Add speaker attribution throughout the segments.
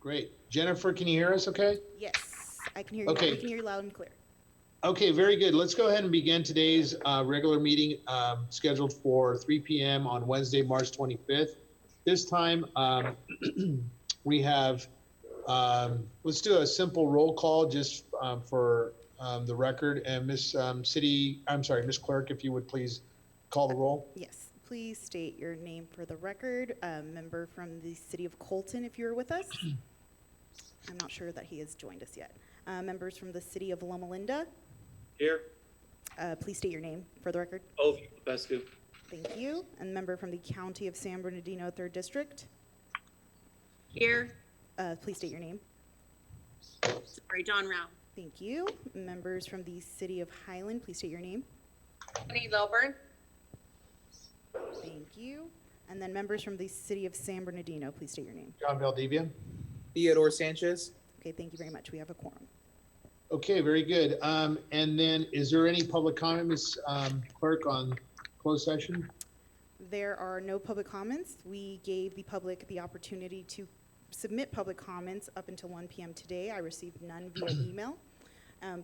Speaker 1: Great. Jennifer, can you hear us okay?
Speaker 2: Yes, I can hear you.
Speaker 1: Okay.
Speaker 2: We can hear you loud and clear.
Speaker 1: Okay, very good. Let's go ahead and begin today's regular meeting scheduled for 3 p.m. on Wednesday, March 25th. This time we have, let's do a simple roll call just for the record. And Miss Miss Clerk, if you would please call the roll.
Speaker 2: Yes, please state your name for the record. Member from the city of Colton, if you're with us. I'm not sure that he has joined us yet. Members from the city of Loma Linda.
Speaker 3: Here.
Speaker 2: Please state your name for the record.
Speaker 3: Both Pescu.
Speaker 2: Thank you. And member from the county of San Bernardino, 3rd District.
Speaker 4: Here.
Speaker 2: Please state your name.
Speaker 4: Sorry, John Rao.
Speaker 2: Thank you. Members from the city of Highland, please state your name.
Speaker 4: Penny Lilburn.
Speaker 2: Thank you. And then members from the city of San Bernardino, please state your name.
Speaker 1: John Valdivia.
Speaker 5: Theodore Sanchez.
Speaker 2: Okay, thank you very much. We have a quorum.
Speaker 1: Okay, very good. And then is there any public comment, Ms. Clerk, on closed session?
Speaker 2: There are no public comments. We gave the public the opportunity to submit public comments up until 1 p.m. today. I received none via email.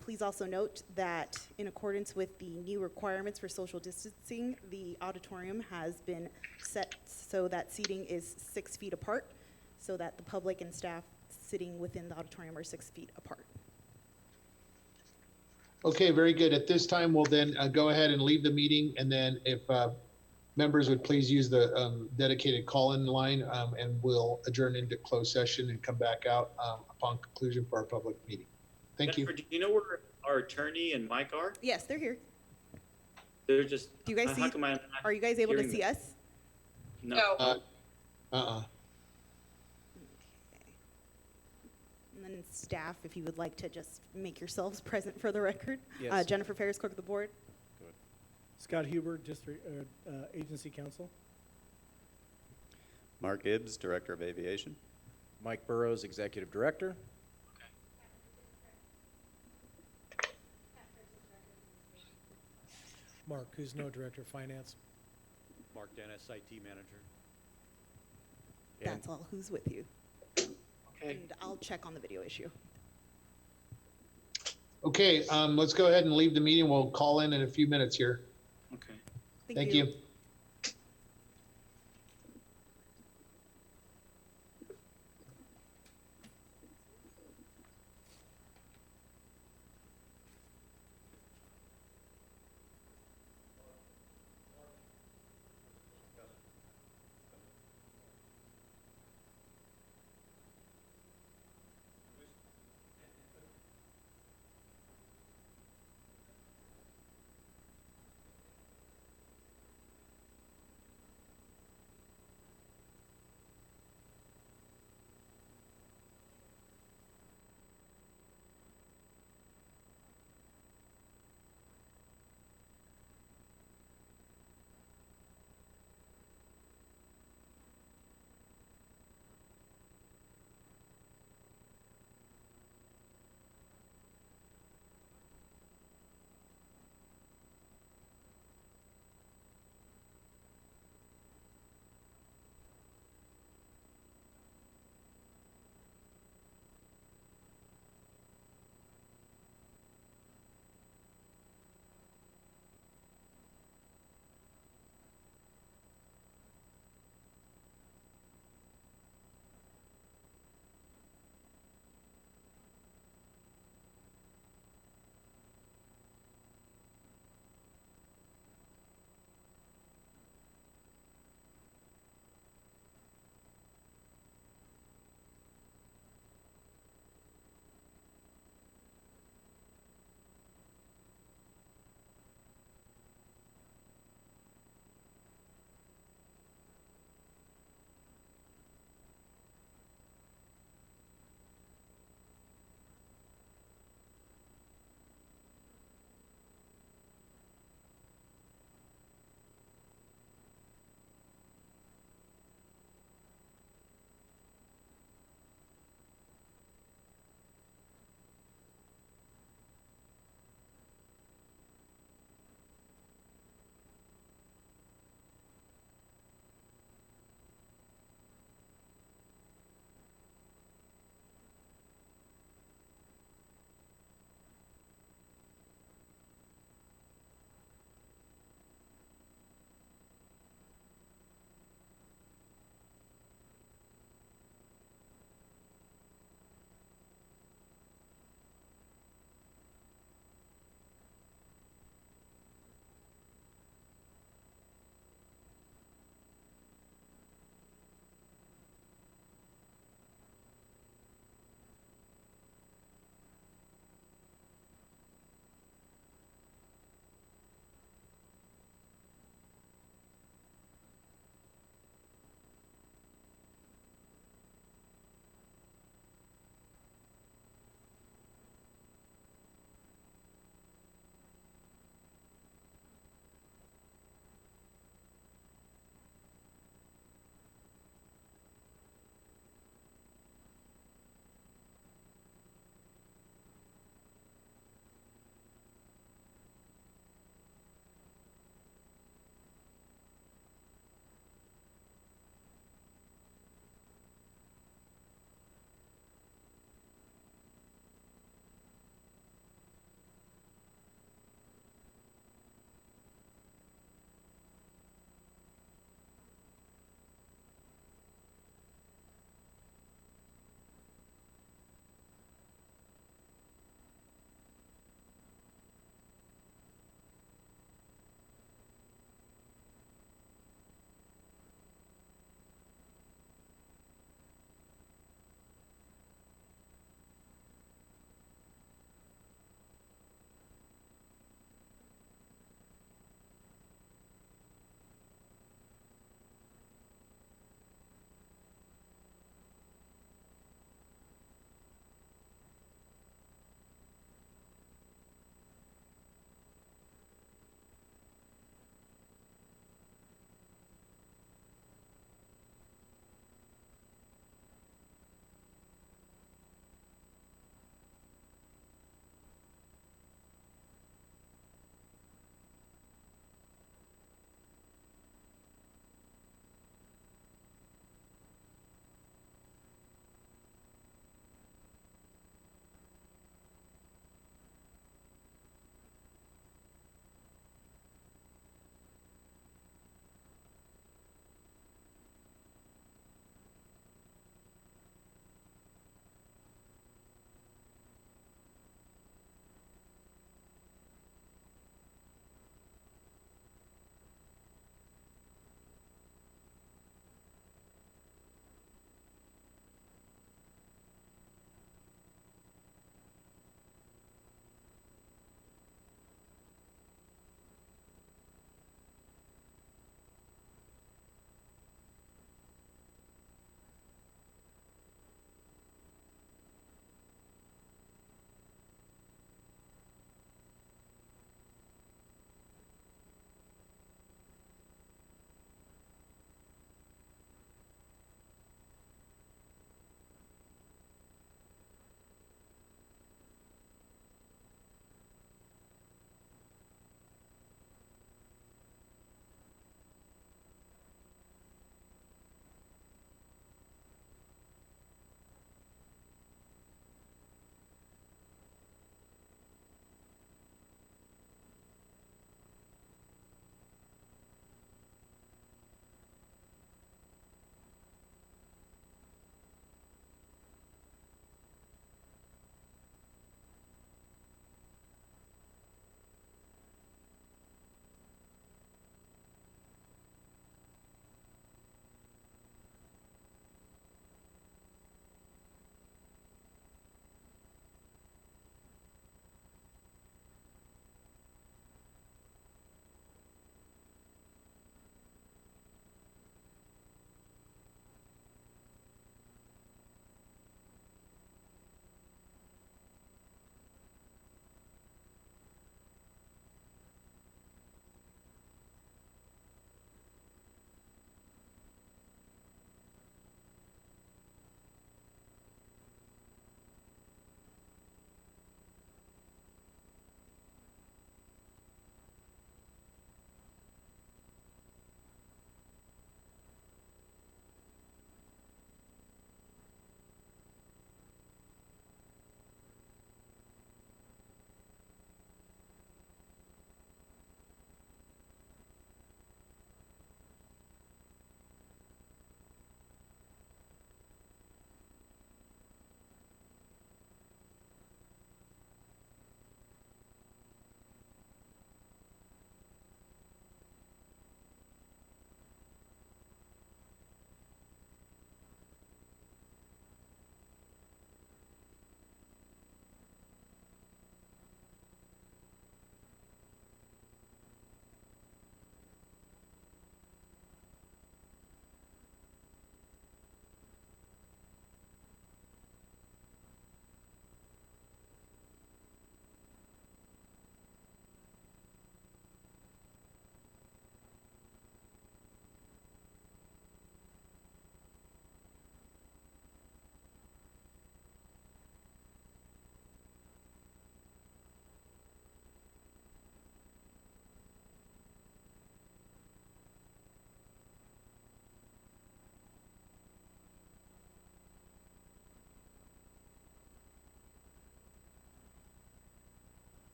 Speaker 2: Please also note that in accordance with the new requirements for social distancing, the auditorium has been set so that seating is 6 feet apart, so that the public and staff sitting within the auditorium are 6 feet apart.
Speaker 1: Okay, very good. At this time, we'll then go ahead and leave the meeting, and then if members would please use the dedicated call-in line, and we'll adjourn into closed session and come back out upon conclusion for our public meeting. Thank you.
Speaker 3: Jennifer, do you know where our attorney and Mike are?
Speaker 2: Yes, they're here.
Speaker 3: They're just.
Speaker 2: Do you guys
Speaker 3: how
Speaker 2: see?
Speaker 3: come I'm not
Speaker 2: Are you guys able to
Speaker 3: hearing
Speaker 2: see
Speaker 3: them?
Speaker 2: us?
Speaker 3: No.
Speaker 2: And then staff, if you would like to just make yourselves present for the record.
Speaker 6: Yes.
Speaker 2: Jennifer Ferris, clerk of the board.
Speaker 6: Scott Huber, District Agency Counsel.
Speaker 7: Mark Gibbs, Director of Aviation.
Speaker 8: Mike Burrows, Executive Director.
Speaker 6: Mark Kuzno, Director of Finance.
Speaker 8: Mark Dennis, IT Manager.
Speaker 2: That's all. Who's with you?
Speaker 3: Okay.
Speaker 2: And I'll check on the video issue.
Speaker 1: Okay, let's go ahead and leave the meeting. We'll call in a few minutes here.
Speaker 3: Okay.
Speaker 1: Thank you.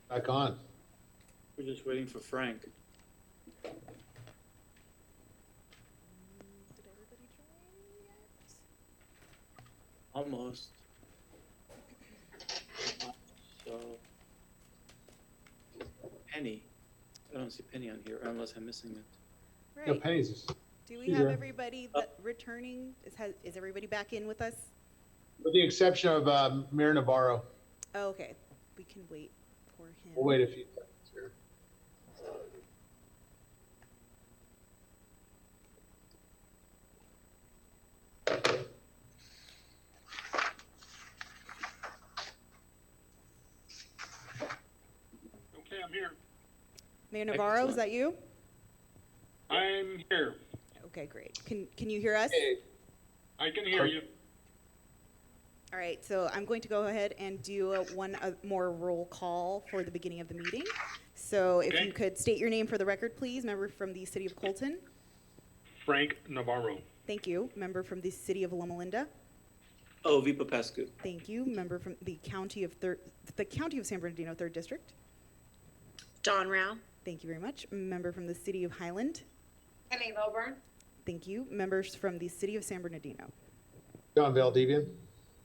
Speaker 1: Back on.
Speaker 3: We're just waiting for Frank.
Speaker 2: Did everybody join yet?
Speaker 3: Almost. So, Penny. I don't see Penny on here unless I'm missing it.
Speaker 1: No,
Speaker 2: Right.
Speaker 1: Penny's.
Speaker 2: Do we
Speaker 1: she's
Speaker 2: have
Speaker 1: there.
Speaker 2: everybody that returning? Is everybody back in with us?
Speaker 1: With the exception of Mayor Navarro.
Speaker 2: Oh, okay. We can wait for him.
Speaker 1: We'll wait a few seconds here.
Speaker 9: Okay, I'm here.
Speaker 2: Mayor Navarro, is
Speaker 3: Excellent.
Speaker 2: that you?
Speaker 9: I'm here.
Speaker 2: Okay, great. Can you hear us?
Speaker 1: Okay.
Speaker 9: I can hear you.
Speaker 2: All right, so I'm going to go ahead and do one more roll call for the beginning of the meeting. So if
Speaker 9: Okay.
Speaker 2: you could state your name for the record, please. Member from the City of Colton.
Speaker 9: Frank Navarro.
Speaker 2: Thank you. Member from the City of Loma Linda.
Speaker 3: Oh, Vipa Pascu.
Speaker 2: Thank you. Member from the County of San Bernardino, 3rd District.
Speaker 4: John Rao.
Speaker 2: Thank you very much. Member from the City of Highland.
Speaker 4: Penny Lilburn.
Speaker 2: Thank you. Members from the City of San Bernardino.
Speaker 1: John Valdivia.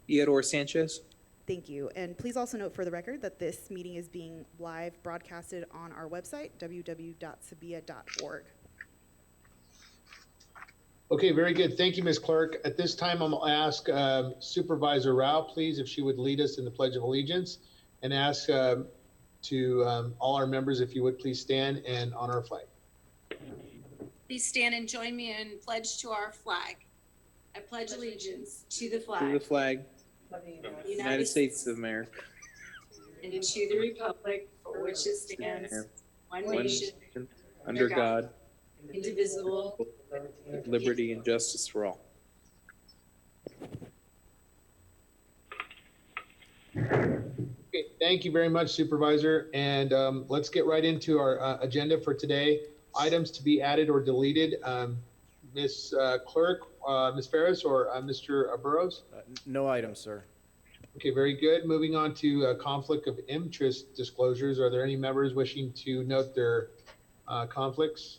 Speaker 5: Theodore Sanchez.
Speaker 2: Thank you. And please also note for the record that this meeting is being live broadcasted on our website, www.SBIAA.org.
Speaker 1: Okay, very good. Thank you, Ms. Clerk. At this time, I'm going to ask Supervisor Rao, please, if she would lead us in the Pledge of Allegiance, and ask to all our members, if you would please stand and honor our flag.
Speaker 10: Please stand and join me in pledge to our flag. I pledge allegiance to the
Speaker 5: To the
Speaker 10: flag
Speaker 5: flag,
Speaker 10: of the
Speaker 5: United States of America.
Speaker 10: and to the republic for which it stands, one
Speaker 5: One
Speaker 10: nation,
Speaker 5: nation, under God,
Speaker 10: indivisible,
Speaker 5: with liberty and justice for all.
Speaker 1: Okay, thank you very much, Supervisor. And let's get right into our agenda for today. Items to be added or deleted. Ms. Clerk, Ms. Ferris, or Mr. Burrows?
Speaker 8: No items, sir.
Speaker 1: Okay, very good. Moving on to conflict of interest disclosures. Are there any members wishing to note their conflicts?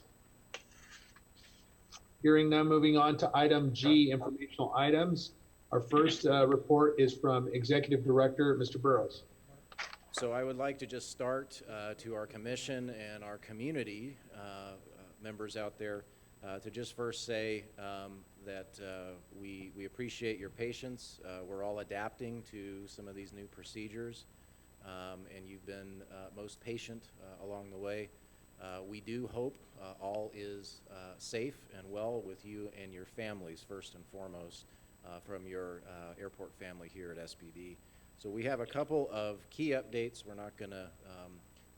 Speaker 1: Hearing none, moving on to item G, informational items. Our first report is from Executive Director, Mr. Burrows.
Speaker 8: So I would like to just start to our commission and our community members out there to just first say that we appreciate your patience. We're all adapting to some of these new procedures, and you've been most patient along the way. We do hope all is safe and well with you and your families, first and foremost, from your airport family here at SBD. So we have a couple of key updates. We're not going to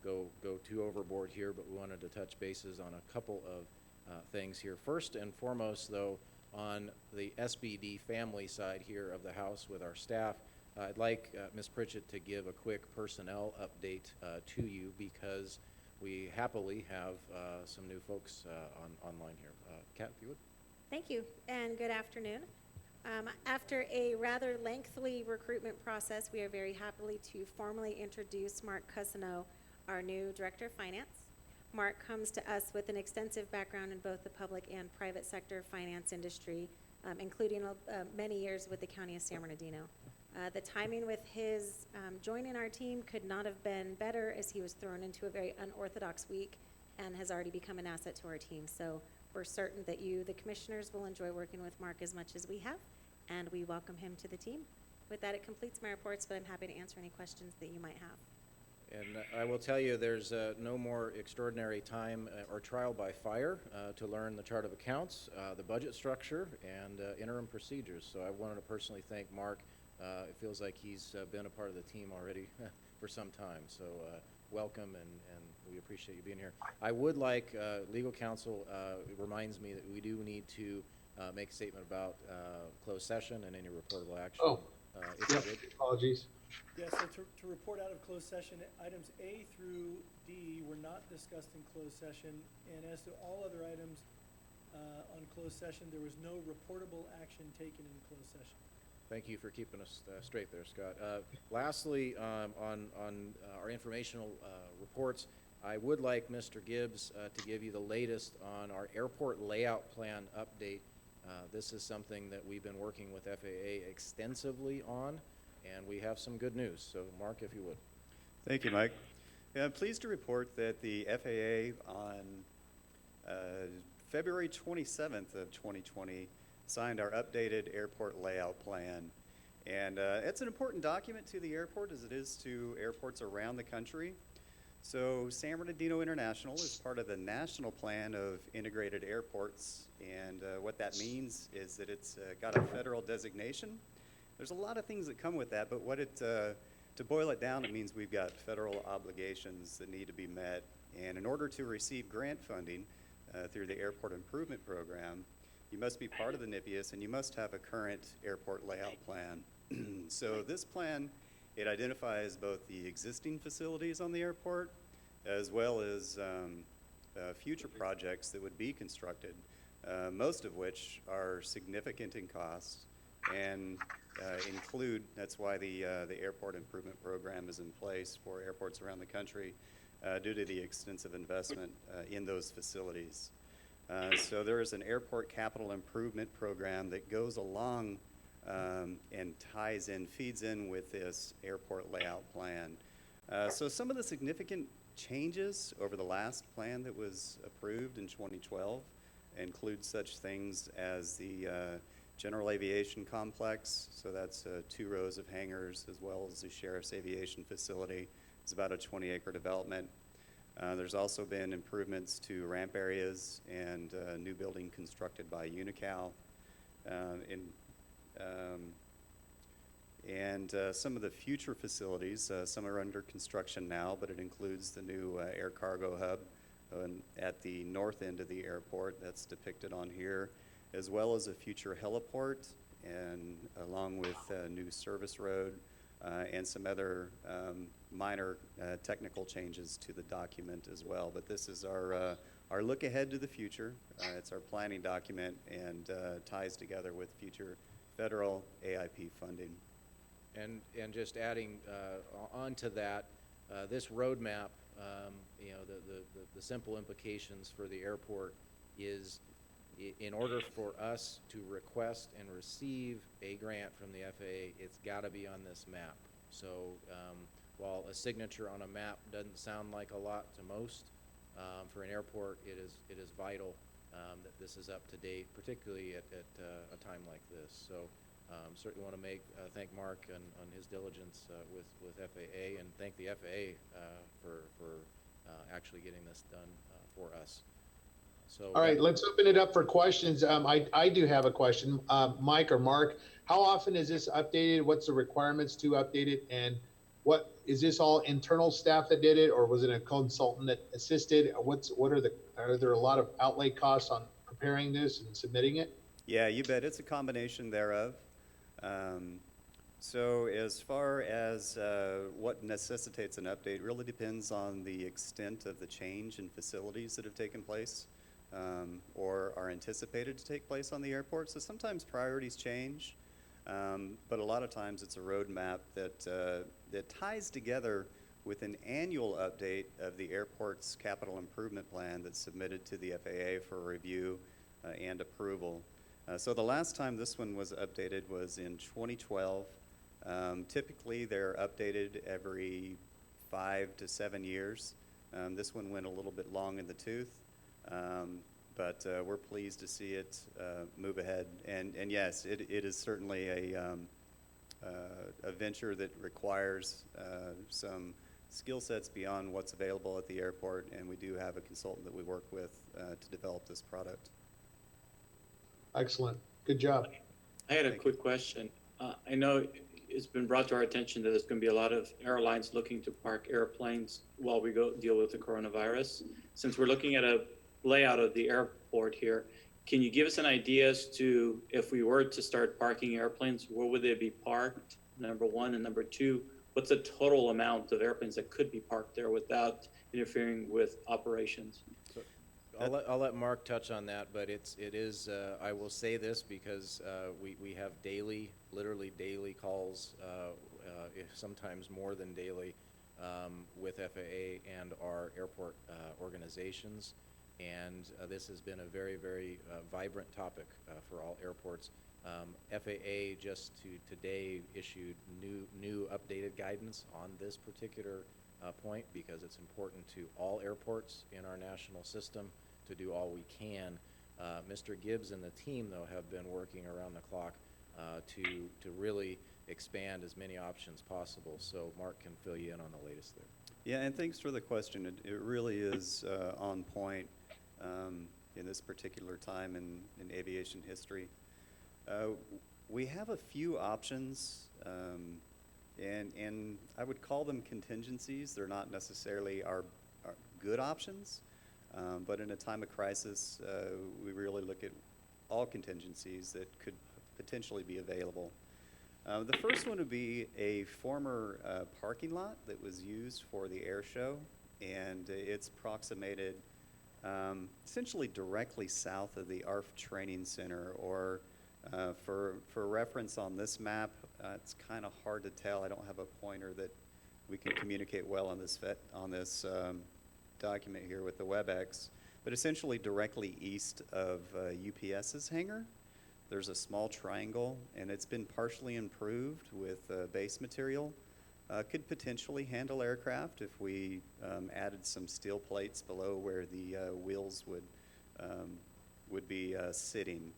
Speaker 8: go too overboard here, but we wanted to touch bases on a couple of things here. First and foremost, though, on the SBD family side here of the house with our staff, I'd like Ms. Pritchett to give a quick personnel update to you because we happily have some new folks online here. Kat, if you would.
Speaker 11: Thank you, and good afternoon. After a rather lengthy recruitment process, we are very happy to formally introduce Mark Cousineau, our new Director of Finance. Mark comes to us with an extensive background in both the public and private sector finance industry, including many years with the County of San Bernardino. The timing with his joining our team could not have been better as he was thrown into a very unorthodox week and has already become an asset to our team. So we're certain that you, the commissioners, will enjoy working with Mark as much as we have, and we welcome him to the team. With that, it completes my reports, but I'm happy to answer any questions that you might have.
Speaker 8: And I will tell you, there's no more extraordinary time or trial by fire to learn the chart of accounts, the budget structure, and interim procedures. So I wanted to personally thank Mark. It feels like he's been a part of the team already for some time. So welcome, and we appreciate you being here. I would like, legal counsel reminds me that we do need to make a statement about closed session and any reportable action.
Speaker 1: Oh,
Speaker 8: if
Speaker 1: yep,
Speaker 8: you would.
Speaker 1: apologies.
Speaker 6: Yeah, so to report out of closed session, items A through D were not discussed in closed session, and as to all other items on closed session, there was no reportable action taken in closed session.
Speaker 8: Thank you for keeping us straight there, Scott. Lastly, on our informational reports, I would like Mr. Gibbs to give you the latest on our airport layout plan update. This is something that we've been working with FAA extensively on, and we have some good news. So, Mark, if you would.
Speaker 7: Thank you, Mike. Yeah, I'm pleased to report that the FAA on February 27th of 2020 signed our updated airport layout plan. And it's an important document to the airport as it is to airports around the country. So San Bernardino International is part of the national plan of integrated airports. And what that means is that it's got a federal designation. There's a lot of things that come with that, but to boil it down, it means we've got federal obligations that need to be met. And in order to receive grant funding through the Airport Improvement Program, you must be part of the NIPIAS and you must have a current airport layout plan. So this plan, it identifies both the existing facilities on the airport as well as future projects that would be constructed, most of which are significant in cost and include, that's why the Airport Improvement Program is in place for airports around the country due to the extensive investment in those facilities. So there is an airport capital improvement program that goes along and ties in, feeds in with this airport layout plan. So some of the significant changes over the last plan that was approved in 2012 include such things as the general aviation complex. So that's 2 rows of hangars as well as the Sheriff's Aviation Facility. It's about a 20-acre development. There's also been improvements to ramp areas and new building constructed by Unical. And some of the future facilities, some are under construction now, but it includes the new air cargo hub at the north end of the airport that's depicted on here, as well as a future heliport, and along with a new service road and some other minor technical changes to the document as well. But this is our look ahead to the future. It's our planning document and ties together with future federal AIP funding.
Speaker 8: And just adding on to that, this roadmap, you know, the simple implications for the airport is in order for us to request and receive a grant from the FAA, it's got to be on this map. So while a signature on a map doesn't sound like a lot to most, for an airport, it is vital that this is up to date, particularly at a time like this. So certainly want to thank Mark on his diligence with FAA, and thank the FAA for actually getting this done for us. So,
Speaker 1: all right, let's open it up for questions. I do have a question. Mike or Mark, how often is this updated? What's the requirements to update it? And what is this all internal staff that did it, or was it a consultant that assisted? Are there a lot of outlay costs on preparing this and submitting it?
Speaker 7: Yeah, you bet. It's a combination thereof. So as far as what necessitates an update really depends on the extent of the change in facilities that have taken place or are anticipated to take place on the airport. So sometimes priorities change, but a lot of times it's a roadmap that ties together with an annual update of the airport's capital improvement plan that's submitted to the FAA for review and approval. So the last time this one was updated was in 2012. Typically, they're updated every 5 to 7 years. This one went a little bit long in the tooth, but we're pleased to see it move ahead. And yes, it is certainly a venture that requires some skill sets beyond what's available at the airport, and we do have a consultant that we work with to develop this product.
Speaker 1: Excellent. Good job.
Speaker 3: I had a quick question. I know it's been brought to our attention that there's going to be a lot of airlines looking to park airplanes while we go deal with the coronavirus. Since we're looking at a layout of the airport here, can you give us an idea as to if we were to start parking airplanes, where would they be parked, number one? And number two, what's the total amount of airplanes that could be parked there without interfering with operations?
Speaker 8: I'll let Mark touch on that, but it is, I will say this because we have literally daily calls, if sometimes more than daily, with FAA and our airport organizations. And this has been a very, very vibrant topic for all airports. FAA just today issued new updated guidance on this particular point because it's important to all airports in our national system to do all we can. Mr. Gibbs and the team, though, have been working around the clock to really expand as many options possible. So Mark can fill you in on the latest there.
Speaker 7: Yeah, and thanks for the question. It really is on point in this particular time in aviation history. We have a few options, and I would call them contingencies. They're not necessarily our good options, but in a time of crisis, we really look at all contingencies that could potentially be available. The first one would be a former parking lot that was used for the air show, and it's approximated essentially directly south of the ARF Training Center, or for reference on this map, it's kind of hard to tell. I don't have a pointer that we can communicate well on this document here with the WebEx, but essentially directly east of UPS's hangar. There's a small triangle, and it's been partially improved with base material. Could potentially handle aircraft if we added some steel plates below where the wheels would be sitting.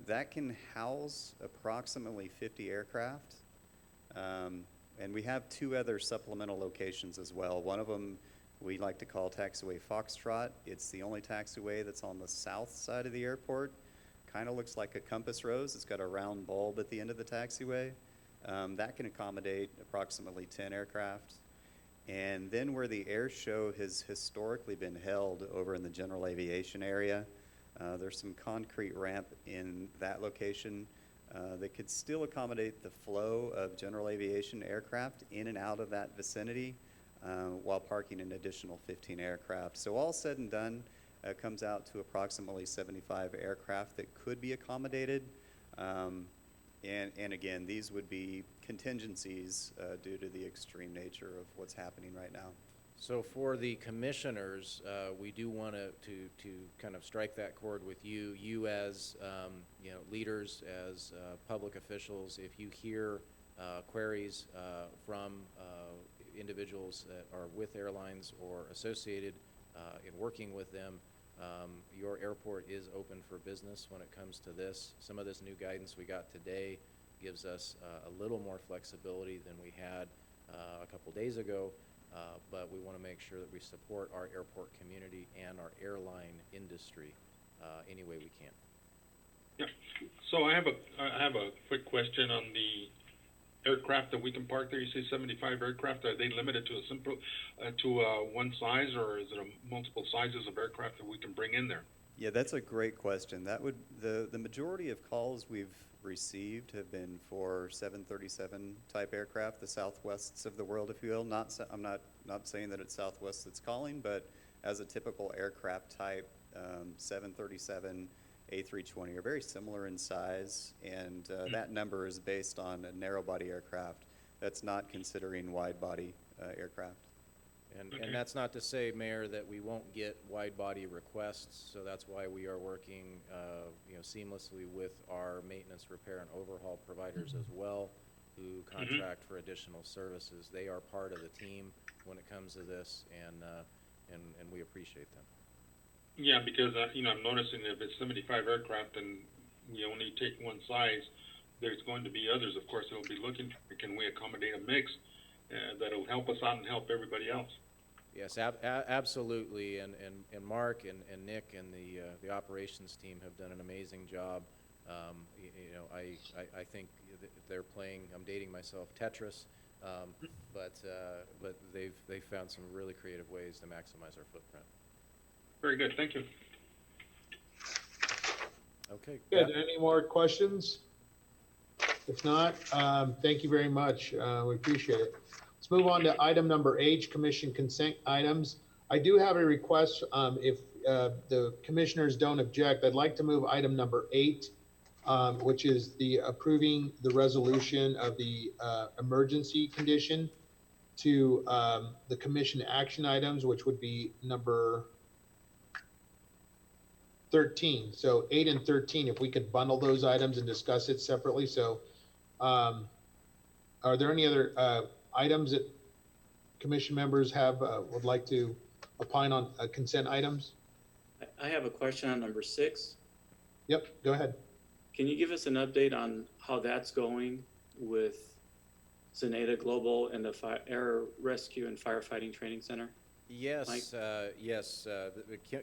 Speaker 7: That can house approximately 50 aircraft, and we have two other supplemental locations as well. One of them we like to call Taxiway Foxtrot. It's the only taxiway that's on the south side of the airport. Kind of looks like a compass rose. It's got a round bulb at the end of the taxiway. That can accommodate approximately 10 aircraft. And then where the air show has historically been held over in the general aviation area, there's some concrete ramp in that location that could still accommodate the flow of general aviation aircraft in and out of that vicinity while parking an additional 15 aircraft. So all said and done, comes out to approximately 75 aircraft that could be accommodated. And again, these would be contingencies due to the extreme nature of what's happening right now.
Speaker 8: So for the commissioners, we do want to kind of strike that chord with you as leaders, as public officials. If you hear queries from individuals that are with airlines or associated in working with them, your airport is open for business when it comes to this. Some of this new guidance we got today gives us a little more flexibility than we had a couple days ago, but we want to make sure that we support our airport community and our airline industry any way we can.
Speaker 9: Yeah. So I have a quick question on the aircraft that we can park there. You say 75 aircraft. Are they limited to a simple one size, or is it multiple sizes of aircraft that we can bring in there?
Speaker 7: Yeah, that's a great question. That would the majority of calls we've received have been for 737 type aircraft, the Southwests of the world, if you will. I'm not saying that it's Southwest that's calling, but as a typical aircraft type, 737, A320 are very similar in size, and that number is based on a narrow body aircraft. That's not considering wide body aircraft.
Speaker 8: And that's not to say, Mayor, that we won't get wide body requests. So that's why we are working seamlessly with our maintenance, repair, and overhaul providers as well, who contract for additional services. They are part of the team when it comes to this, and we appreciate them.
Speaker 9: Yeah, because I'm noticing if it's 75 aircraft and we only take one size, there's going to be others, of course, that will be looking for, can we accommodate a mix that'll help us out and help everybody else?
Speaker 8: Yes, absolutely. And Mark and Nick and the operations team have done an amazing job. I think they're playing, I'm dating myself, Tetris, but they've found some really creative ways to maximize our footprint.
Speaker 9: Very good. Thank you.
Speaker 8: Okay.
Speaker 1: Good. Any more questions? If not, thank you very much. We appreciate it. Let's move on to item number H, commission consent items. I do have a request. If the commissioners don't object, I'd like to move item number 8, which is the approving the resolution of the emergency condition to the commission action items, which would be number 13. So 8 and 13, if we could bundle those items and discuss it separately. So are there any other items that commission members have would like to opine on consent items?
Speaker 3: I have a question on number 6.
Speaker 1: Yep, go ahead.
Speaker 3: Can you give us an update on how that's going with Zenata Global and the Air Rescue and Firefighting Training Center?
Speaker 8: Yes,
Speaker 3: Mike?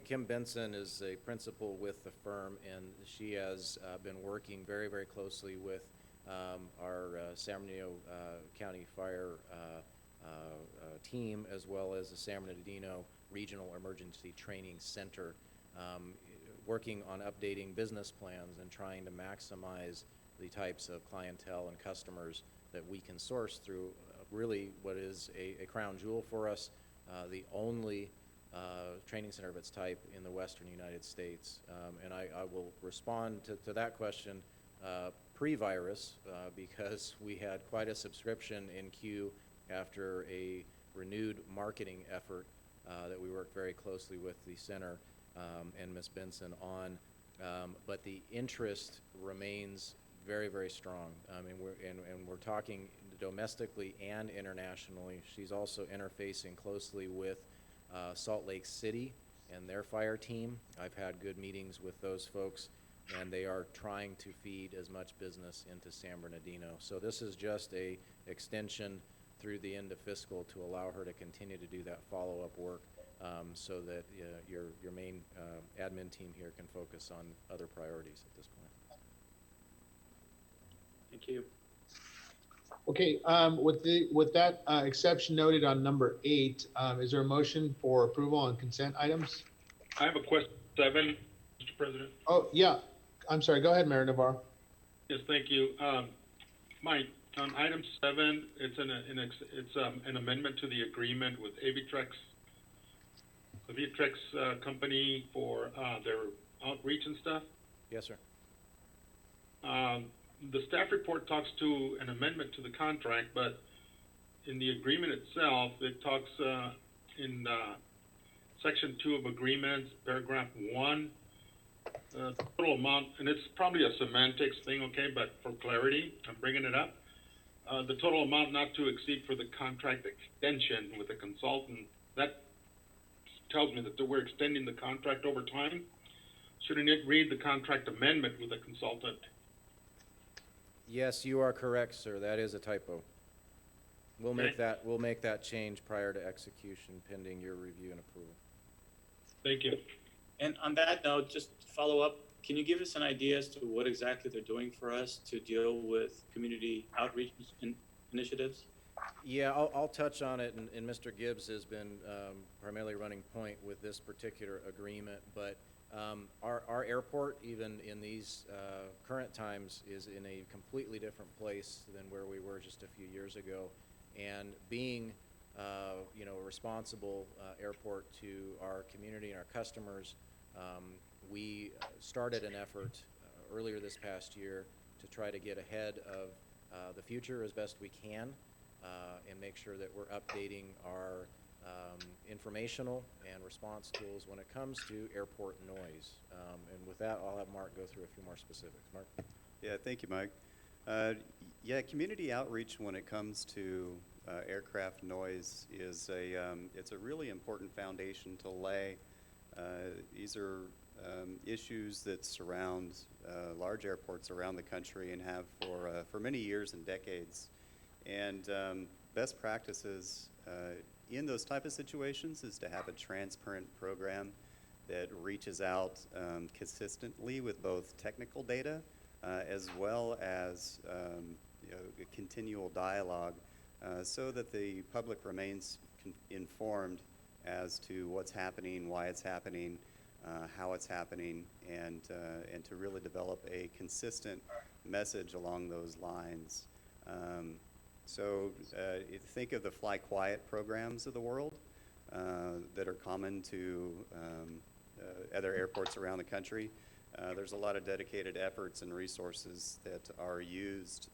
Speaker 8: Kim Benson is a principal with the firm, and she has been working very, very closely with our San Bernardino County Fire team, as well as the San Bernardino Regional Emergency Training Center, working on updating business plans and trying to maximize the types of clientele and customers that we can source through really what is a crown jewel for us, the only training center of its type in the western United States. And I will respond to that question pre-virus because we had quite a subscription in queue after a renewed marketing effort that we worked very closely with the center and Ms. Benson on. But the interest remains very, very strong. And we're talking domestically and internationally. She's also interfacing closely with Salt Lake City and their fire team. I've had good meetings with those folks, and they are trying to feed as much business into San Bernardino. So this is just a extension through the end of fiscal to allow her to continue to do that follow-up work so that your main admin team here can focus on other priorities at this point.
Speaker 3: Thank you.
Speaker 1: Okay, with that exception noted on number 8, is there a motion for approval on consent items?
Speaker 9: I have a question 7, Mr. President.
Speaker 1: Oh, yeah. I'm sorry. Go ahead, Mayor Navarro.
Speaker 9: Yes, thank you. Mike, on item 7, it's an amendment to the agreement with Avitrex, the Avitrex company for their outreach and stuff.
Speaker 8: Yes, sir.
Speaker 9: The staff report talks to an amendment to the contract, but in the agreement itself, it talks in section 2 of agreements, paragraph 1, total amount, and it's probably a semantics thing, okay, but for clarity, I'm bringing it up. The total amount not to exceed for the contract extension with a consultant, that tells me that we're extending the contract over time. Shouldn't it read the contract amendment with a consultant?
Speaker 8: Yes, you are correct, sir. That is a typo. We'll make that change prior to execution, pending your review and approval.
Speaker 9: Thank you.
Speaker 3: And on that note, just to follow up, can you give us an idea as to what exactly they're doing for us to deal with community outreach initiatives?
Speaker 8: Yeah, I'll touch on it, and Mr. Gibbs has been primarily running point with this particular agreement, but our airport, even in these current times, is in a completely different place than where we were just a few years ago. And being a responsible airport to our community and our customers, we started an effort earlier this past year to try to get ahead of the future as best we can and make sure that we're updating our informational and response tools when it comes to airport noise. And with that, I'll have Mark go through a few more specifics. Mark?
Speaker 7: Yeah, thank you, Mike. Community outreach when it comes to aircraft noise is it's a really important foundation to lay. These are issues that surround large airports around the country and have for many years and decades. And best practices in those type of situations is to have a transparent program that reaches out consistently with both technical data as well as a continual dialogue so that the public remains informed as to what's happening, why it's happening, how it's happening, and to really develop a consistent message along those lines. So think of the Fly Quiet programs of the world that are common to other airports around the country. There's a lot of dedicated efforts and resources that are used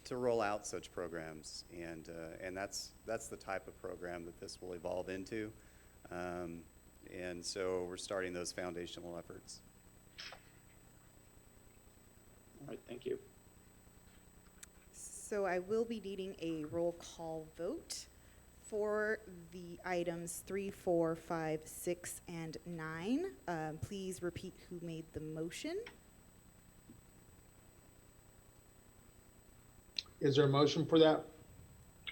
Speaker 7: to roll out such programs, and that's the type of program that this will evolve into. And so we're starting those foundational efforts.
Speaker 3: All right, thank you.
Speaker 2: So I will be needing a roll call vote for the items 3, 4, 5, 6, and 9. Please repeat who made the motion.
Speaker 1: Is there a motion for that?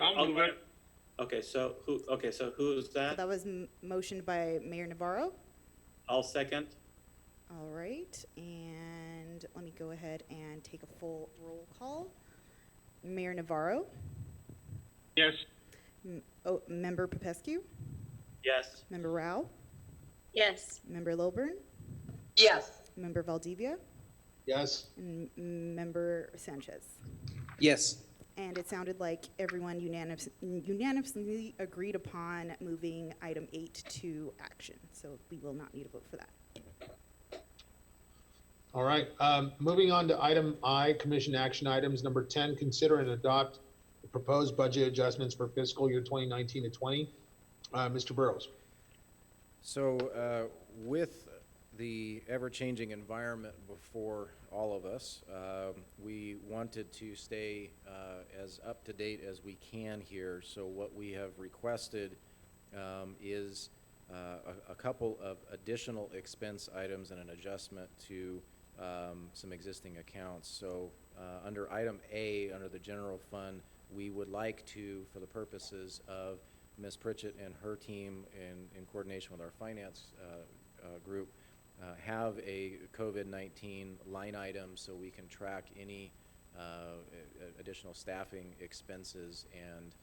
Speaker 9: I'll move it.
Speaker 3: Okay, so who's
Speaker 2: So
Speaker 3: that?
Speaker 2: that was motioned by Mayor Navarro.
Speaker 3: I'll second.
Speaker 2: All right, and let me go ahead and take a full roll call. Mayor Navarro,
Speaker 9: Yes.
Speaker 2: Member Popescu,
Speaker 3: Yes.
Speaker 2: Member Rao,
Speaker 4: Yes.
Speaker 2: Member Lilburn,
Speaker 4: Yes.
Speaker 2: Member Valdivia,
Speaker 1: Yes.
Speaker 2: and Member Sanchez.
Speaker 5: Yes.
Speaker 2: And it sounded like everyone unanimously agreed upon moving item 8 to action, so we will not need a vote for that.
Speaker 1: All right, moving on to item I, commission action items. Number 10, consider and adopt the proposed budget adjustments for fiscal year 2019 to 20. Mr. Burrows.
Speaker 8: So with the ever-changing environment before all of us, we wanted to stay as up-to-date as we can here. So what we have requested is a couple of additional expense items and an adjustment to some existing accounts. So under item A, under the general fund, we would like to, for the purposes of Ms. Pritchett and her team in coordination with our finance group, have a COVID-19 line item so we can track any additional staffing expenses and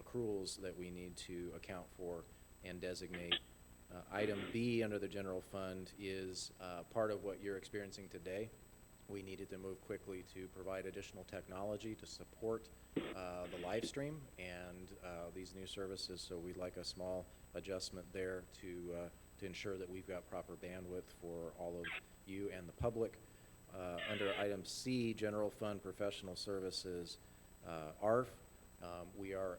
Speaker 8: accruals that we need to account for and designate. Item B under the general fund is part of what you're experiencing today. We needed to move quickly to provide additional technology to support the live stream and these new services, so we'd like a small adjustment there to ensure that we've got proper bandwidth for all of you and the public. Under item C, general fund professional services, ARF, we are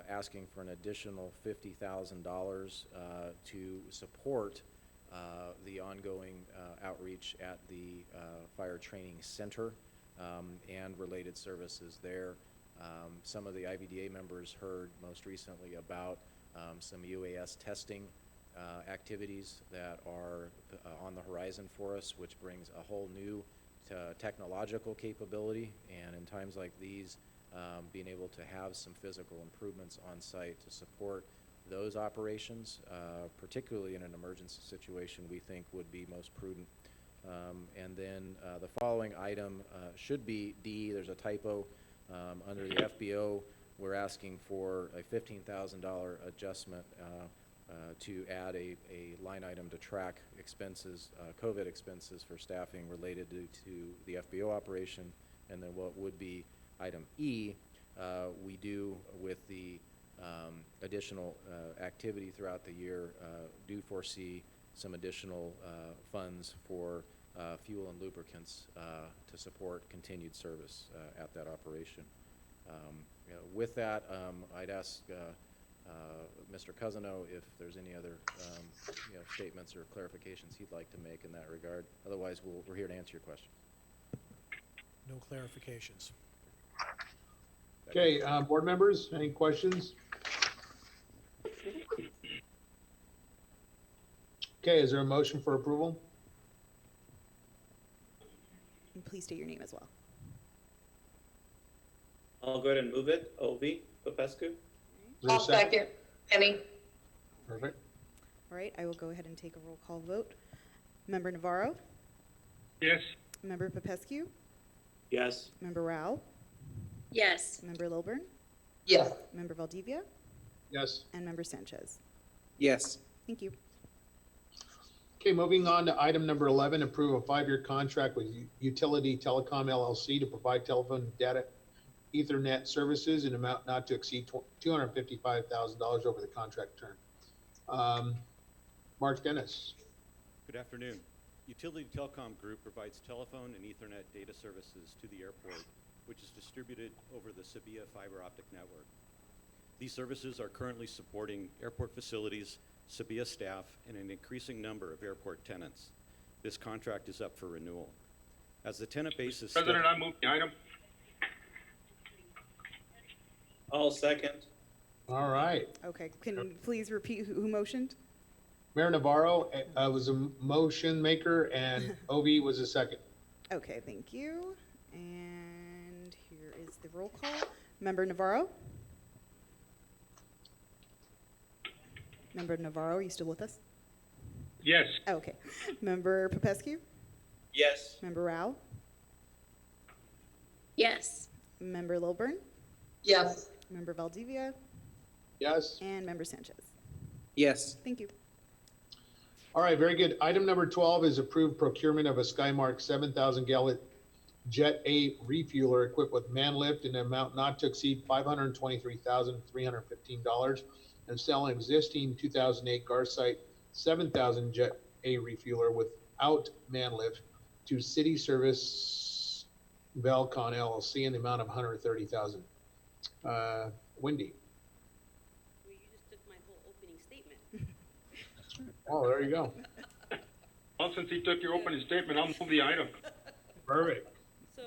Speaker 8: asking for an additional $50,000 to support the ongoing outreach at the Fire Training Center and related services there. Some of the IVDA members heard most recently about some UAS testing activities that are on the horizon for us, which brings a whole new technological capability, and in times like these, being able to have some physical improvements on site to support those operations, particularly in an emergency situation, we think would be most prudent. And then the following item should be D. There's a typo. Under the FBO, we're asking for a $15,000 adjustment to add a line item to track expenses, COVID expenses for staffing related to the FBO operation. And then what would be item E, we do with the additional activity throughout the year, do foresee some additional funds for fuel and lubricants to support continued service at that operation. With that, I'd ask Mr. Cousino if there's any other statements or clarifications he'd like to make in that regard. Otherwise, we're here to answer your question.
Speaker 6: No clarifications.
Speaker 1: Okay, board members, any questions? Okay, is there a motion for approval?
Speaker 2: And please state your name as well.
Speaker 3: I'll go ahead and move it. OV, Popescu.
Speaker 1: Is there a second?
Speaker 4: Penny.
Speaker 1: Perfect.
Speaker 2: All right, I will go ahead and take a roll call vote. Member Navarro,
Speaker 9: Yes.
Speaker 2: Member Popescu,
Speaker 3: Yes.
Speaker 2: Member Rao,
Speaker 4: Yes.
Speaker 2: Member Lilburn,
Speaker 4: Yes.
Speaker 2: Member Valdivia,
Speaker 1: Yes.
Speaker 2: and Member Sanchez.
Speaker 5: Yes.
Speaker 2: Thank you.
Speaker 1: Okay, moving on to item number 11, approve a 5-year contract with Utility Telecom LLC to provide telephone data Ethernet services in amount not to exceed $255,000 over the contract term. Mark Dennis.
Speaker 12: Good afternoon. Utility Telecom Group provides telephone and Ethernet data services to the airport, which is distributed over the SBIAA fiber optic network. These services are currently supporting airport facilities, SBIAA staff, and an increasing number of airport tenants. This contract is up for renewal. As the tenant base is
Speaker 9: President, I move the item.
Speaker 3: I'll second.
Speaker 1: All right.
Speaker 2: Okay, can you please repeat who motioned?
Speaker 1: Mayor Navarro was a motion maker and Ovi was a second.
Speaker 2: Okay, thank you. And here is the roll call. Member Navarro? Member Navarro, are you still with us?
Speaker 9: Yes.
Speaker 2: Okay. Member Popescu?
Speaker 3: Yes.
Speaker 2: Member Rao?
Speaker 4: Yes.
Speaker 2: Member Lilburn?
Speaker 4: Yes.
Speaker 2: Member Valdivia?
Speaker 1: Yes.
Speaker 2: And Member Sanchez?
Speaker 5: Yes.
Speaker 2: Thank you.
Speaker 1: All right, very good. Item number 12 is approved procurement of a Skymark 7,000 gallon Jet A refueler equipped with man lift in an amount not to exceed $523,315 and sell an existing 2008 Garsite 7,000 Jet A refueler without man lift to City Service Velcon LLC in the amount of $130,000. Wendy.
Speaker 13: Well, you just took my whole opening statement.
Speaker 1: Oh, there you go.
Speaker 9: Well, since he took your opening statement, I'll move the item.
Speaker 1: Perfect.
Speaker 13: So,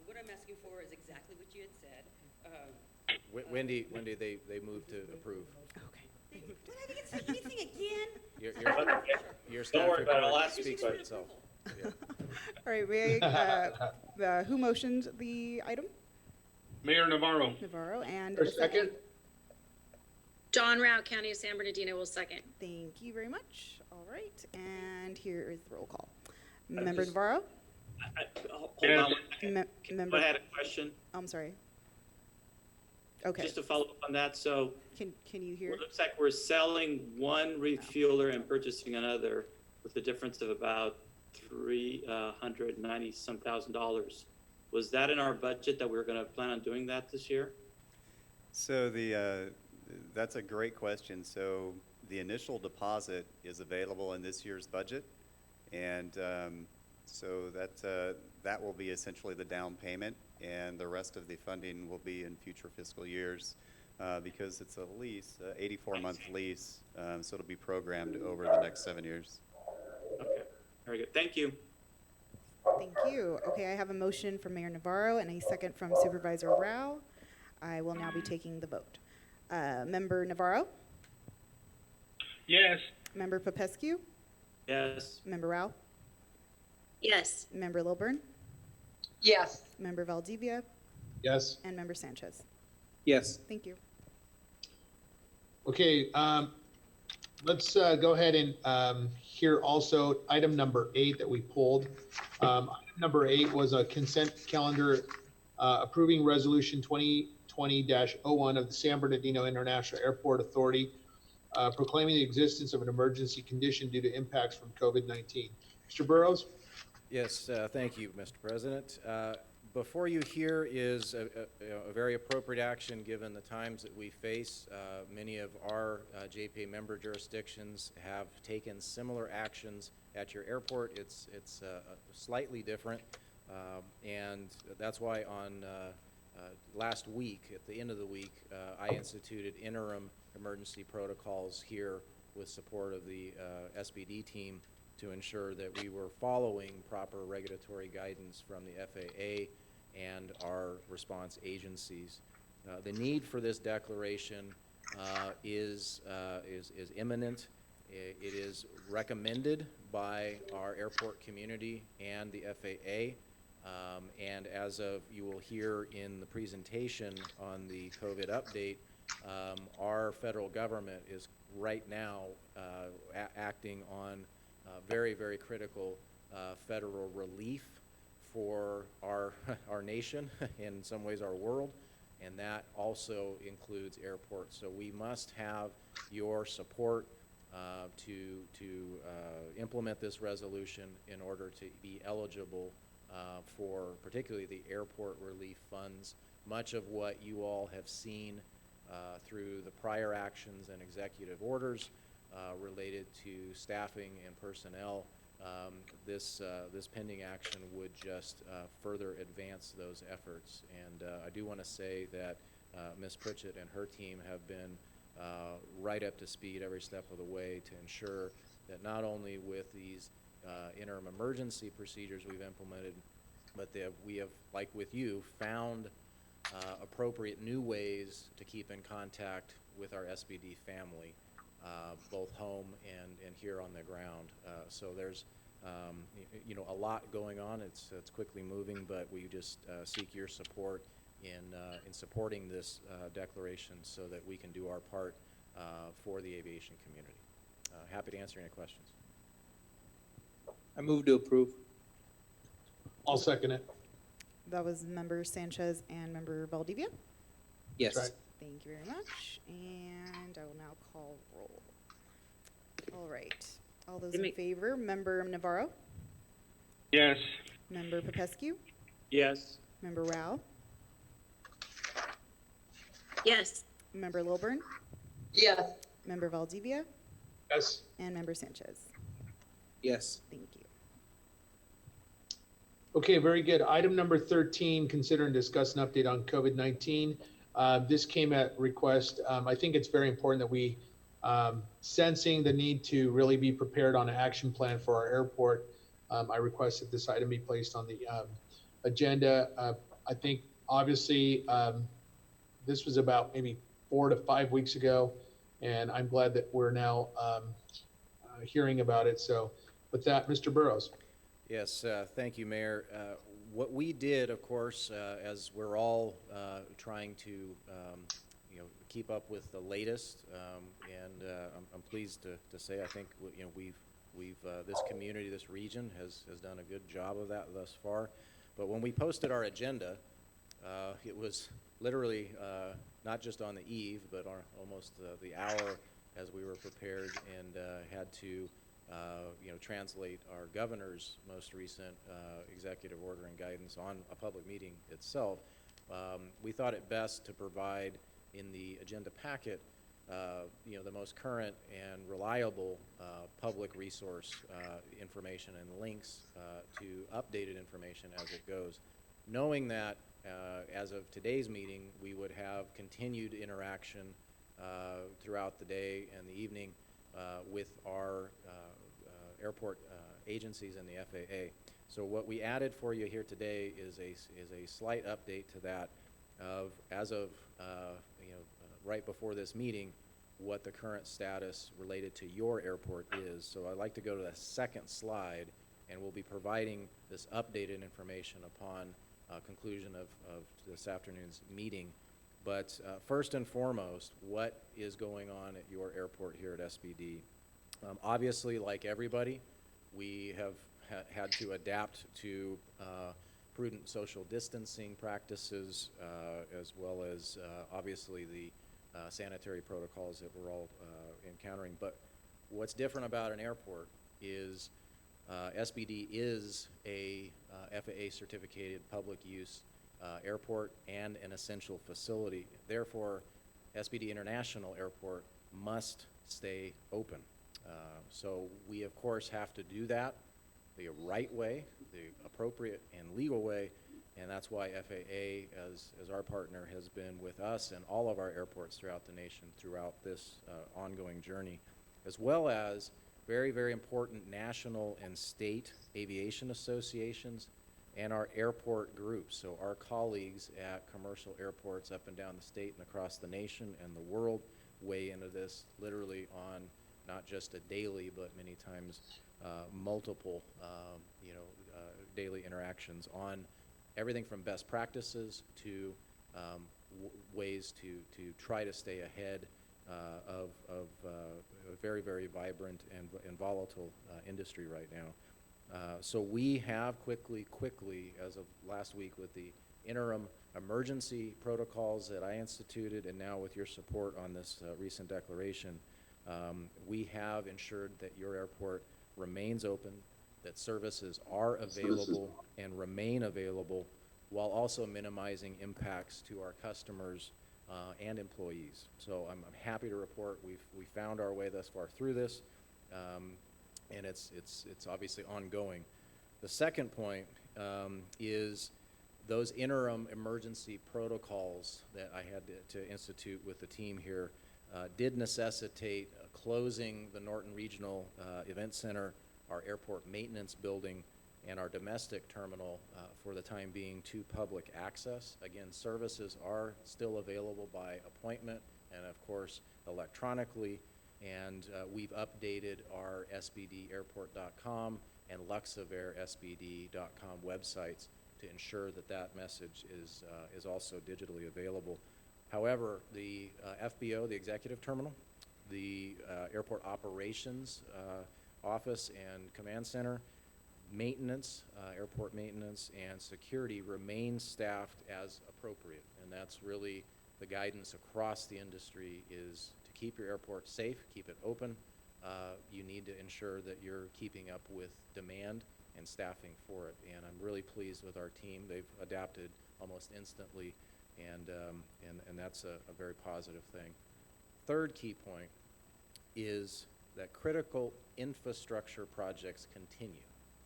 Speaker 13: what I'm asking for is exactly what you had said.
Speaker 8: Wendy, they moved to approve.
Speaker 2: Okay.
Speaker 13: What, I didn't say anything again?
Speaker 8: Your staff
Speaker 3: worry about it, I'll
Speaker 8: report
Speaker 3: ask you
Speaker 8: speaks for
Speaker 3: questions.
Speaker 8: itself. Yeah.
Speaker 2: All right, who motioned the item?
Speaker 9: Mayor Navarro.
Speaker 2: Navarro, and
Speaker 1: For
Speaker 2: a second?
Speaker 4: Dawn Rao, County of San Bernardino will second.
Speaker 2: Thank you very much. All right, and here is the roll call. Member Navarro?
Speaker 3: Hold
Speaker 9: Yes.
Speaker 3: on.
Speaker 2: Member,
Speaker 3: I had a question,
Speaker 2: I'm sorry. Okay,
Speaker 3: just to follow up on that. So
Speaker 2: can you hear?
Speaker 3: it looks like we're selling one refueler and purchasing another with a difference of about $390-some thousand. Was that in our budget that we were going to plan on doing that this year?
Speaker 7: So that's a great question. So the initial deposit is available in this year's budget, and so that will be essentially the down payment, and the rest of the funding will be in future fiscal years because it's a lease, 84-month lease, so it'll be programmed over the next 7 years.
Speaker 3: Okay, very good. Thank you.
Speaker 2: Thank you. Okay, I have a motion from Mayor Navarro and a second from Supervisor Rao. I will now be taking the vote. Member Navarro?
Speaker 9: Yes.
Speaker 2: Member Popescu?
Speaker 3: Yes.
Speaker 2: Member Rao?
Speaker 4: Yes.
Speaker 2: Member Lilburn?
Speaker 4: Yes.
Speaker 2: Member Valdivia?
Speaker 1: Yes.
Speaker 2: And Member Sanchez?
Speaker 5: Yes.
Speaker 2: Thank you.
Speaker 1: Okay, let's go ahead and hear also item number 8 that we pulled. Item number 8 was a consent calendar approving resolution 2020-01 of the San Bernardino International Airport Authority proclaiming the existence of an emergency condition due to impacts from COVID-19. Mr. Burrows?
Speaker 8: Yes, thank you, Mr. President. Before you here is a very appropriate action given the times that we face. Many of our JPA member jurisdictions have taken similar actions at your airport. It's slightly different, and that's why on last week, at the end of the week, I instituted interim emergency protocols here with support of the SBD team to ensure that we were following proper regulatory guidance from the FAA and our response agencies. The need for this declaration is imminent. It is recommended by our airport community and the FAA. And as of you will hear in the presentation on the COVID update, our federal government is right now acting on very, very critical federal relief for our nation, in some ways our world, and that also includes airports. So we must have your support to implement this resolution in order to be eligible for particularly the airport relief funds. Much of what you all have seen through the prior actions and executive orders related to staffing and personnel, this pending action would just further advance those efforts. And I do want to say that Ms. Pritchett and her team have been right up to speed every step of the way to ensure that not only with these interim emergency procedures we've implemented, but that we have, like with you, found appropriate new ways to keep in contact with our SBD family, both home and here on the ground. So there's a lot going on. It's quickly moving, but we just seek your support in supporting this declaration so that we can do our part for the aviation community. Happy to answer any questions.
Speaker 5: I move to approve.
Speaker 1: I'll second it.
Speaker 2: That was Member Sanchez and Member Valdivia.
Speaker 5: Yes.
Speaker 1: That's right.
Speaker 2: Thank you very much. And I will now call roll. All right. All those in favor, Member Navarro,
Speaker 9: Yes.
Speaker 2: Member Popescu,
Speaker 3: Yes.
Speaker 2: Member Rao,
Speaker 4: Yes.
Speaker 2: Member Lilburn,
Speaker 13: Yes.
Speaker 2: Member Valdivia,
Speaker 1: Yes.
Speaker 2: and Member Sanchez.
Speaker 5: Yes.
Speaker 2: Thank you.
Speaker 1: Okay, very good. Item number 13, consider and discuss an update on COVID-19. This came at request. I think it's very important that we, sensing the need to really be prepared on an action plan for our airport, I request that this item be placed on the agenda. I think obviously this was about maybe 4 to 5 weeks ago, and I'm glad that we're now hearing about it. So with that, Mr. Burrows.
Speaker 8: Yes, thank you, Mayor. What we did, of course, as we're all trying to, keep up with the latest, and I'm pleased to say I think we've this community, this region has done a good job of that thus far. But when we posted our agenda, it was literally not just on the eve, but almost the hour as we were prepared and had to translate our governor's most recent executive order and guidance on a public meeting itself. We thought it best to provide in the agenda packet, the most current and reliable public resource information and links to updated information as it goes, knowing that as of today's meeting, we would have continued interaction throughout the day and the evening with our airport agencies and the FAA. So what we added for you here today is a slight update to that of as of right before this meeting, what the current status related to your airport is. So I'd like to go to the second slide, and we'll be providing this updated information upon conclusion of this afternoon's meeting. But first and foremost, what is going on at your airport here at SBD? Obviously, like everybody, we have had to adapt to prudent social distancing practices, as well as obviously the sanitary protocols that we're all encountering. But what's different about an airport is SBD is a FAA certificated public use airport and an essential facility. Therefore, SBD International Airport must stay open. So we, of course, have to do that the right way, the appropriate and legal way, and that's why FAA, as our partner, has been with us and all of our airports throughout the nation throughout this ongoing journey, as well as very, very important national and state aviation associations and our airport groups. So our colleagues at commercial airports up and down the state and across the nation and the world weigh into this literally on not just a daily, but many times multiple, daily interactions on everything from best practices to ways to try to stay ahead of a very, very vibrant and volatile industry right now. So we have quickly, as of last week with the interim emergency protocols that I instituted, and now with your support on this recent declaration, we have ensured that your airport remains open, that services are available and remain available, while also minimizing impacts to our customers and employees. So I'm happy to report we found our way thus far through this, and it's obviously ongoing. The second point is those interim emergency protocols that I had to institute with the team here did necessitate closing the Norton Regional Event Center, our airport maintenance building, and our domestic terminal for the time being to public access. Again, services are still available by appointment and, of course, electronically. And we've updated our sbdairport.com and luxavairsbd.com websites to ensure that that message is also digitally available. However, the FBO, the Executive Terminal, the Airport Operations Office and Command Center, maintenance, airport maintenance, and security remain staffed as appropriate. And that's really the guidance across the industry, is to keep your airport safe, keep it open. You need to ensure that you're keeping up with demand and staffing for it. And I'm really pleased with our team. They've adapted almost instantly, and that's a very positive thing. Third key point is that critical infrastructure projects continue.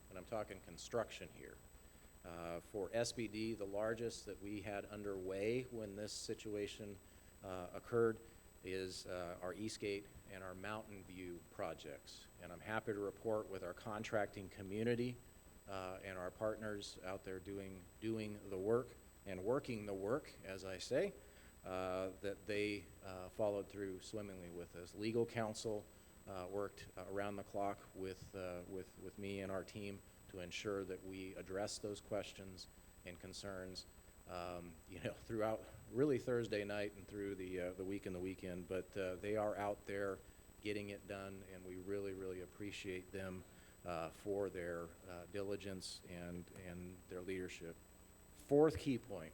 Speaker 8: And I'm talking construction here. For SBD, the largest that we had underway when this situation occurred is our Eastgate and our Mountain View projects. And I'm happy to report with our contracting community and our partners out there doing the work and working the work, as I say, that they followed through swimmingly with us. Legal counsel worked around the clock with me and our team to ensure that we address those questions and concerns, throughout really Thursday night and through the week and the weekend. But they are out there getting it done, and we really, really appreciate them for their diligence and their leadership. Fourth key point,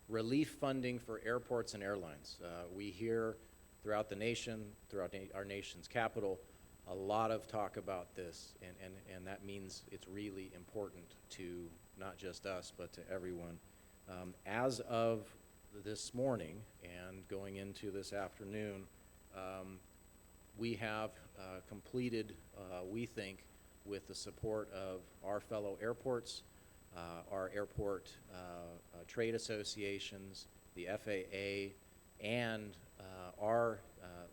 Speaker 8: relief funding for airports and airlines. We hear throughout the nation, throughout our nation's capital, a lot of talk about this, and that means it's really important to not just us, but to everyone. As of this morning and going into this afternoon, we have completed, we think, with the support of our fellow airports, our airport trade associations, the FAA, and our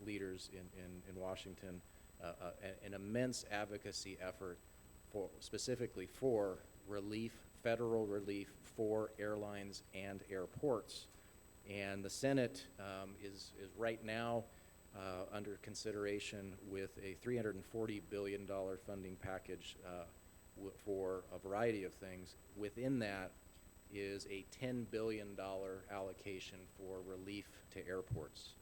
Speaker 8: leaders in Washington, an immense advocacy effort specifically for federal relief for airlines and airports. And the Senate is right now under consideration with a $340 billion funding package for a variety of things. Within that is a $10 billion allocation for relief to airports.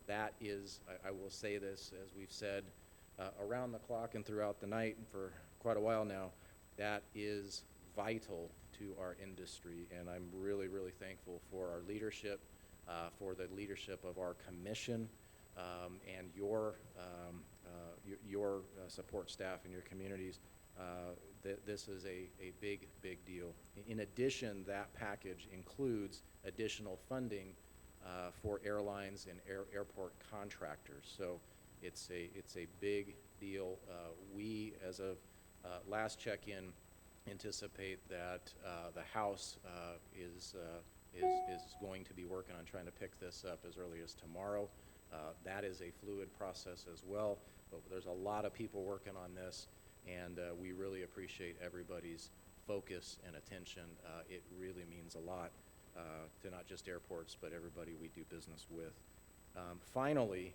Speaker 8: That is, I will say this, as we've said around the clock and throughout the night and for quite a while now, that is vital to our industry. And I'm really, really thankful for our leadership, for the leadership of our commission, and your support staff and your communities. This is a big, big deal. In addition, that package includes additional funding for airlines and airport contractors. So it's a big deal. We, as of last check-in, anticipate that the House is going to be working on trying to pick this up as early as tomorrow. That is a fluid process as well, but there's a lot of people working on this, and we really appreciate everybody's focus and attention. It really means a lot to not just airports, but everybody we do business with. Finally,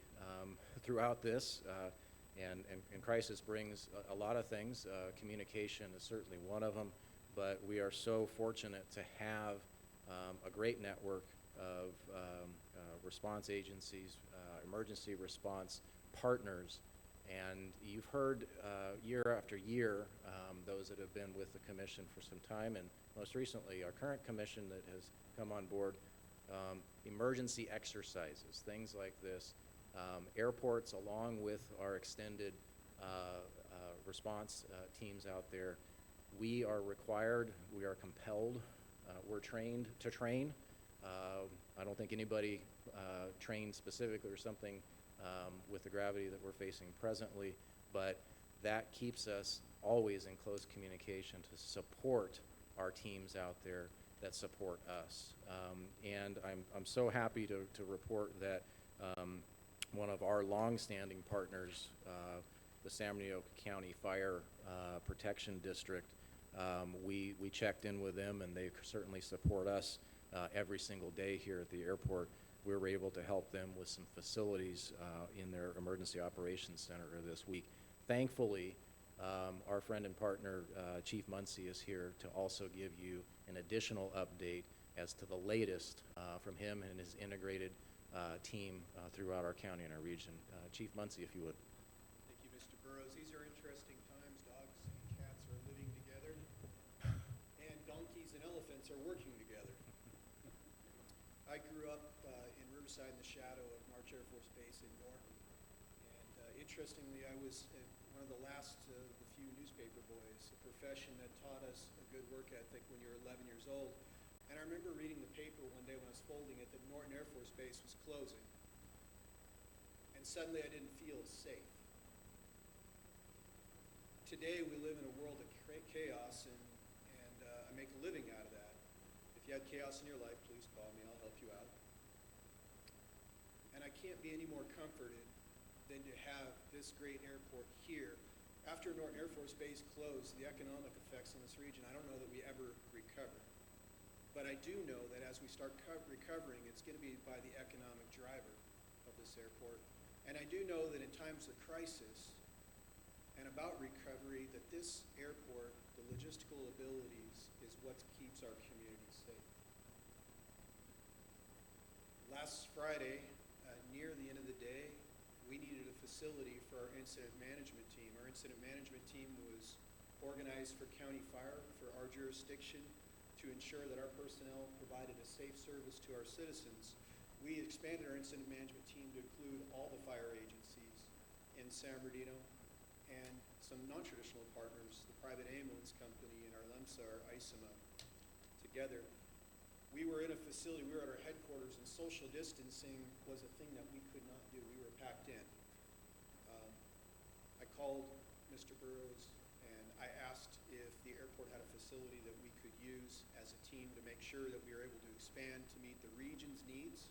Speaker 8: throughout this, and crisis brings a lot of things. Communication is certainly one of them, but we are so fortunate to have a great network of response agencies, emergency response partners. And you've heard year after year, those that have been with the commission for some time, and most recently our current commission that has come on board, emergency exercises, things like this. Airports, along with our extended response teams out there, we are required, we are compelled, we're trained to train I don't think anybody trained specifically or something with the gravity that we're facing presently, but that keeps us always in close communication to support our teams out there that support us. And I'm so happy to report that one of our longstanding partners, the San Bernardino County Fire Protection District, we checked in with them, and they certainly support us every single day here at the airport. We were able to help them with some facilities in their emergency operations center this week. Thankfully, our friend and partner, Chief Muncie, is here to also give you an additional update as to the latest from him and his integrated team throughout our county and our region. Chief Muncie, if you would.
Speaker 14: Thank you, Mr. Burrows. These are interesting times. Dogs and cats are living together, and donkeys and elephants are working together. I grew up in Riverside in the shadow of March Air Force Base in Norton, and interestingly, I was one of the last of the few newspaper boys, a profession that taught us a good work ethic when you're 11 years old. And I remember reading the paper one day when I was folding it that Norton Air Force Base was closing. And suddenly I didn't feel safe. Today we live in a world of chaos, and I make a living out of that. If you had chaos in your life, please call me. I'll help you out. And I can't be any more comforted than to have this great airport here. After Norton Air Force Base closed, the economic effects in this region, I don't know that we ever recover. But I do know that as we start recovering, it's going to be by the economic driver of this airport. And I do know that in times of crisis and about recovery, that this airport, the logistical abilities, is what keeps our community safe. Last Friday, near the end of the day, we needed a facility for our incident management team. Our incident management team was organized for county fire, for our jurisdiction, to ensure that our personnel provided a safe service to our citizens. We expanded our incident management team to include all the fire agencies in San Bernardino and some non-traditional partners, the private ambulance company and our LEMSA, our ISMA, together. We were in a facility, we were at our headquarters, and social distancing was a thing that we could not do. We were packed in. I called Mr. Burrows and I asked if the airport had a facility that we could use as a team to make sure that we were able to expand to meet the region's needs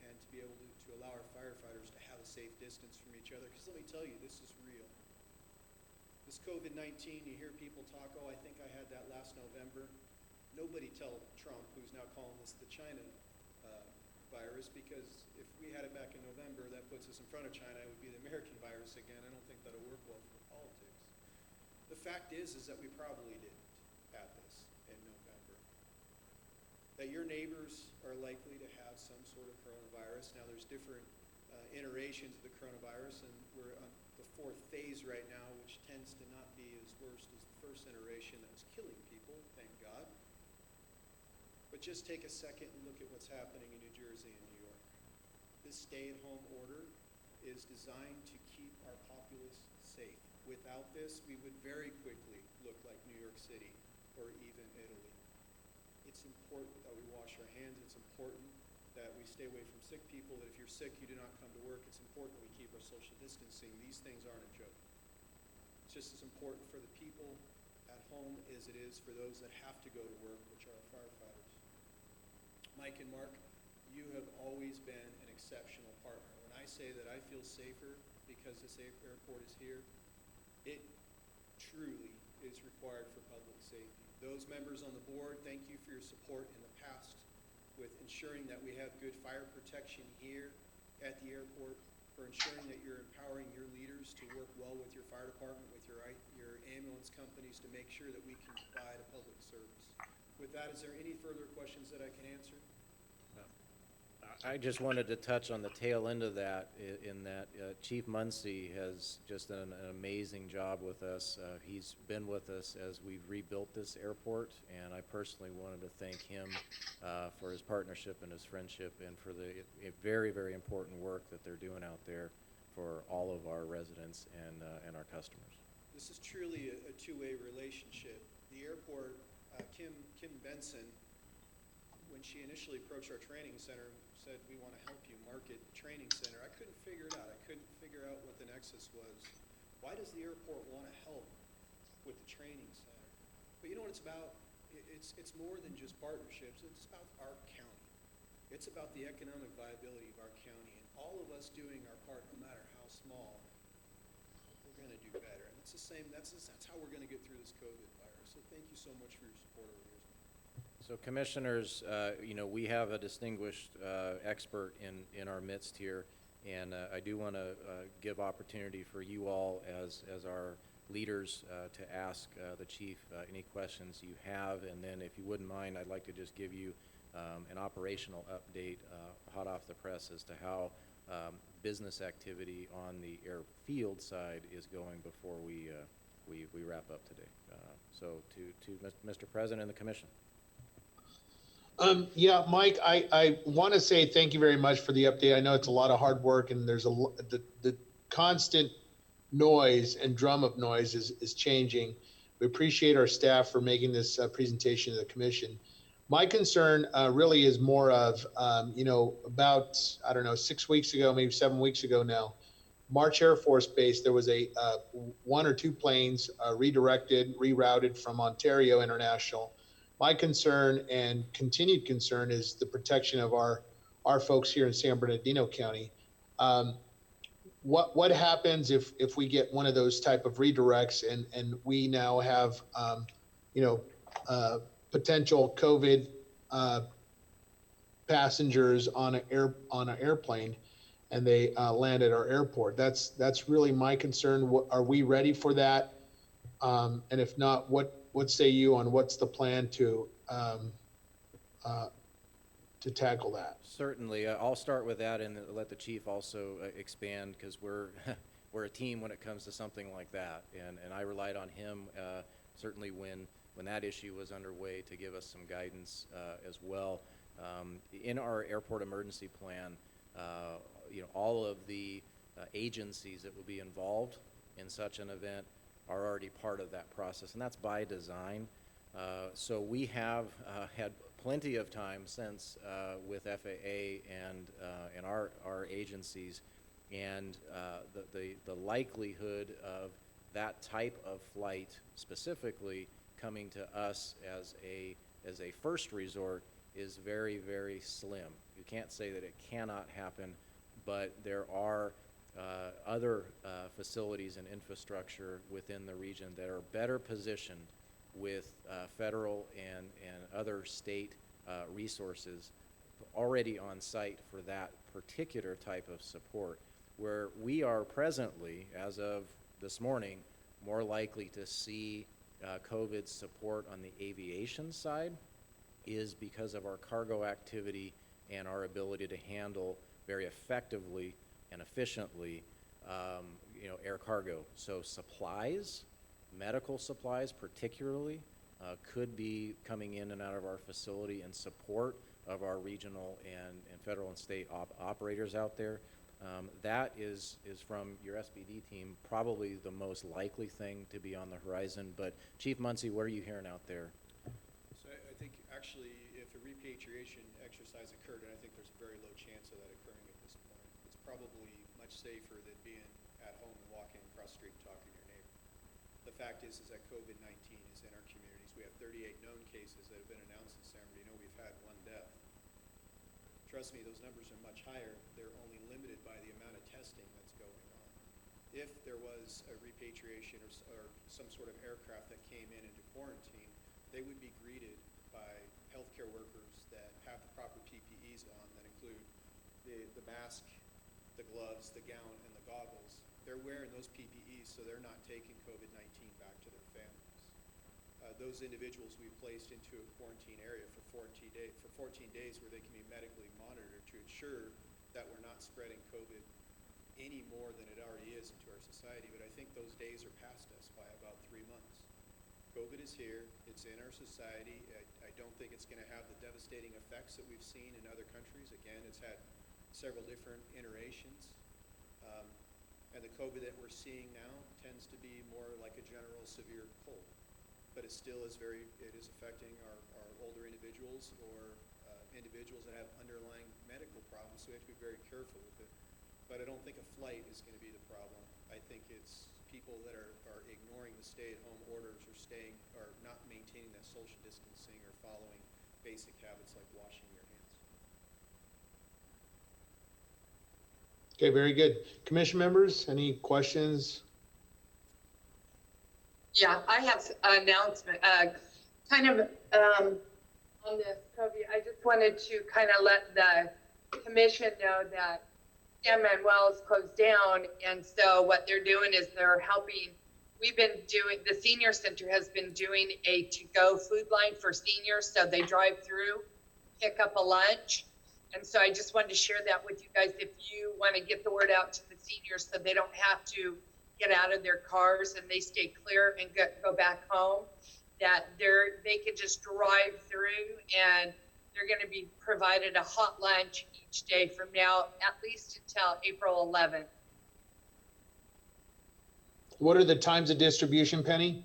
Speaker 14: and to be able to allow our firefighters to have a safe distance from each other. Because let me tell you, this is real. This COVID-19, you hear people talk, oh, I think I had that last November. Nobody tell Trump, who's now calling this the China virus, because if we had it back in November, that puts us in front of China. It would be the American virus again. I don't think that'll work well for politics. The fact is that we probably didn't have this in November. That your neighbors are likely to have some sort of coronavirus. Now, there's different iterations of the coronavirus, and we're on the fourth phase right now, which tends to not be as worst as the first iteration that was killing people, thank God. But just take a second and look at what's happening in New Jersey and New York. This stay-at-home order is designed to keep our populace safe. Without this, we would very quickly look like New York City or even Italy. It's important that we wash our hands. It's important that we stay away from sick people, that if you're sick, you do not come to work. It's important that we keep our social distancing. These things aren't a joke. It's just as important for the people at home as it is for those that have to go to work, which are our firefighters. Mike and Mark, you have always been an exceptional partner. When I say that I feel safer because this airport is here, it truly is required for public safety. Those members on the board, thank you for your support in the past with ensuring that we have good fire protection here at the airport, for ensuring that you're empowering your leaders to work well with your fire department, with your ambulance companies, to make sure that we can provide a public service. With that, is there any further questions that I can answer?
Speaker 8: I just wanted to touch on the tail end of that, in that Chief Muncie has just done an amazing job with us. He's been with us as we've rebuilt this airport, and I personally wanted to thank him for his partnership and his friendship, and for the very, very important work that they're doing out there for all of our residents and our customers.
Speaker 14: This is truly a two-way relationship. The airport, Kim Benson, when she initially approached our training center and said, we want to help you market the training center, I couldn't figure it out. I couldn't figure out what the nexus was. Why does the airport want to help with the training center? But you know what it's about? It's more than just partnerships. It's about our county. It's about the economic viability of our county, and all of us doing our part, no matter how small, we're going to do better. And it's the same. That's how we're going to get through this COVID virus. So thank you so much for your support over the years.
Speaker 8: So commissioners, you know, we have a distinguished expert in our midst here, and I do want to give opportunity for you all as our leaders to ask the chief any questions you have, and then if you wouldn't mind, I'd like to just give you an operational update hot off the press as to how business activity on the airfield side is going before we wrap up today. So to Mr. President and the Commission.
Speaker 1: Yeah, Mike, I want to say thank you very much for the update. I know it's a lot of hard work, and there's the constant noise and drum of noise is changing. We appreciate our staff for making this presentation to the commission. My concern really is more of, you know, about, I don't know, 6 weeks ago, maybe 7 weeks ago now, March Air Force Base, there was a 1 or 2 planes rerouted from Ontario International. My concern and continued concern is the protection of our folks here in San Bernardino County. What happens if we get one of those type of redirects and we now have, you know, potential COVID passengers on an airplane, and they land at our airport? That's really my concern. Are we ready for that? And if not, what say you on what's the plan to tackle that?
Speaker 8: Certainly, I'll start with that and let the chief also expand, because we're we're a team when it comes to something like that, and I relied on him certainly when that issue was underway to give us some guidance as well. In our airport emergency plan, you know, all of the agencies that will be involved in such an event are already part of that process, and that's by design. So we have had plenty of time since with FAA and our agencies, and the likelihood of that type of flight specifically coming to us as a first resort is very, very slim. You can't say that it cannot happen, but there are other facilities and infrastructure within the region that are better positioned with federal and other state resources already on site for that particular type of support. Where we are presently, as of this morning, more likely to see COVID support on the aviation side is because of our cargo activity and our ability to handle very effectively and efficiently, you know, air cargo. So supplies, medical supplies particularly, could be coming in and out of our facility in support of our regional and federal and state operators out there. That is from your SBD team probably the most likely thing to be on the horizon. But Chief Muncie, what are you hearing out there?
Speaker 14: So I think actually if a repatriation exercise occurred, and I think there's a very low chance of that occurring at this point, it's probably much safer than being at home and walking across the street and talking to your neighbor. The fact is that COVID-19 is in our communities. We have 38 known cases that have been announced in San Bernardino. We've had 1 death. Trust me, those numbers are much higher. They're only limited by the amount of testing that's going on. If there was a repatriation or some sort of aircraft that came in into quarantine, they would be greeted by healthcare workers that have the proper PPEs on, that include the mask, the gloves, the gown, and the goggles. They're wearing those PPEs so they're not taking COVID-19 back to their families. Those individuals we placed into a quarantine area for 14 days where they can be medically monitored to ensure that we're not spreading COVID any more than it already is into our society. But I think those days are past us by about 3 months. COVID is here. It's in our society. I don't think it's going to have the devastating effects that we've seen in other countries. Again, it's had several different iterations. And the COVID that we're seeing now tends to be more like a general severe cold. But it still is it is affecting our older individuals or individuals that have underlying medical problems, so we have to be very careful with it. But I don't think a flight is going to be the problem. I think it's people that are ignoring the stay-at-home orders or not maintaining that social distancing or following basic habits like washing your hands.
Speaker 1: Okay, very good. Commission members, any questions?
Speaker 15: Yeah, I have an announcement, kind of on this COVID. I just wanted to kind of let the commission know that San Manuel is closed down, and so what they're doing is they're helping. The senior center has been doing a to-go food line for seniors, so they drive through, pick up a lunch. And so I just wanted to share that with you guys if you want to get the word out to the seniors so they don't have to get out of their cars and they stay clear and go back home, that they can just drive through and they're going to be provided a hot lunch each day from now, at least until April 11th.
Speaker 1: What are the times of distribution, Penny?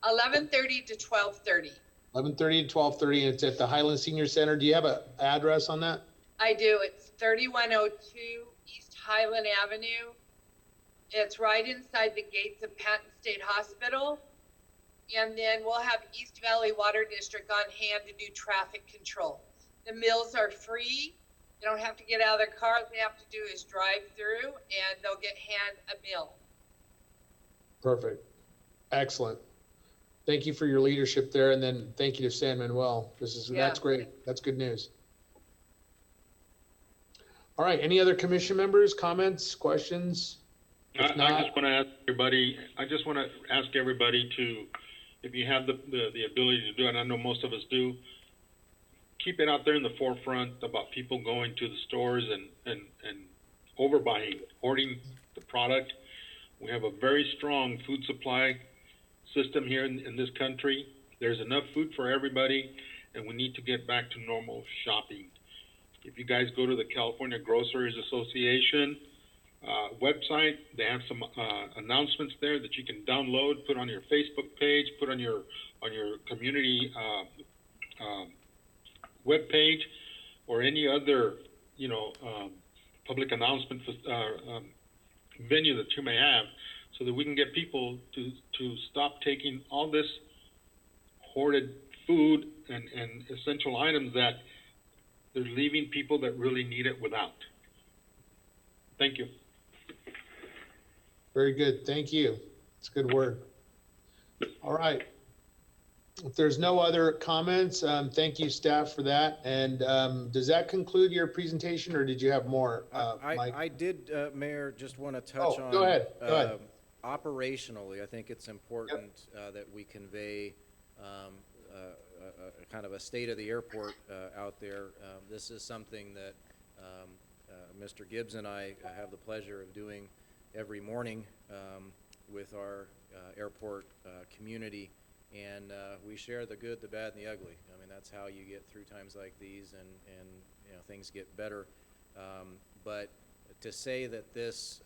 Speaker 15: 11:30 to 12:30.
Speaker 1: 11:30 to 12:30, and it's at the Highland Senior Center. Do you have an address on that?
Speaker 15: I do. It's 3102 East Highland Avenue. It's right inside the gates of Patton State Hospital. And then we'll have East Valley Water District on hand to do traffic control. The meals are free. They don't have to get out of their car. All they have to do is drive through and they'll get hand a meal.
Speaker 1: Perfect. Excellent. Thank you for your leadership there, and then thank you to San Manuel. That's great. That's good news. All right. Any other commission members, comments, questions?
Speaker 9: I just want to ask everybody to, if you have the ability to do it, and I know most of us do, keep it out there in the forefront about people going to the stores and overbuying, hoarding the product. We have a very strong food supply system here in this country. There's enough food for everybody, and we need to get back to normal shopping. If you guys go to the California Grocers Association website, they have some announcements there that you can download, put on your Facebook page, put on your community web page, or any other public announcement venue that you may have, so that we can get people to stop taking all this hoarded food and essential items that they're leaving people that really need it without. Thank you.
Speaker 1: Very good. Thank you. It's a good word. All right. If there's no other comments, thank you, staff, for that. And does that conclude your presentation, or did you have more, Mike?
Speaker 8: I did, Mayor, just want to touch on.
Speaker 1: Go ahead. Go ahead.
Speaker 8: Operationally, I think it's important that we convey kind of a state of the airport out there. This is something that Mr. Gibbs and I have the pleasure of doing every morning with our airport community. And we share the good, the bad, and the ugly. I mean, that's how you get through times like these, and things get better. But to say that this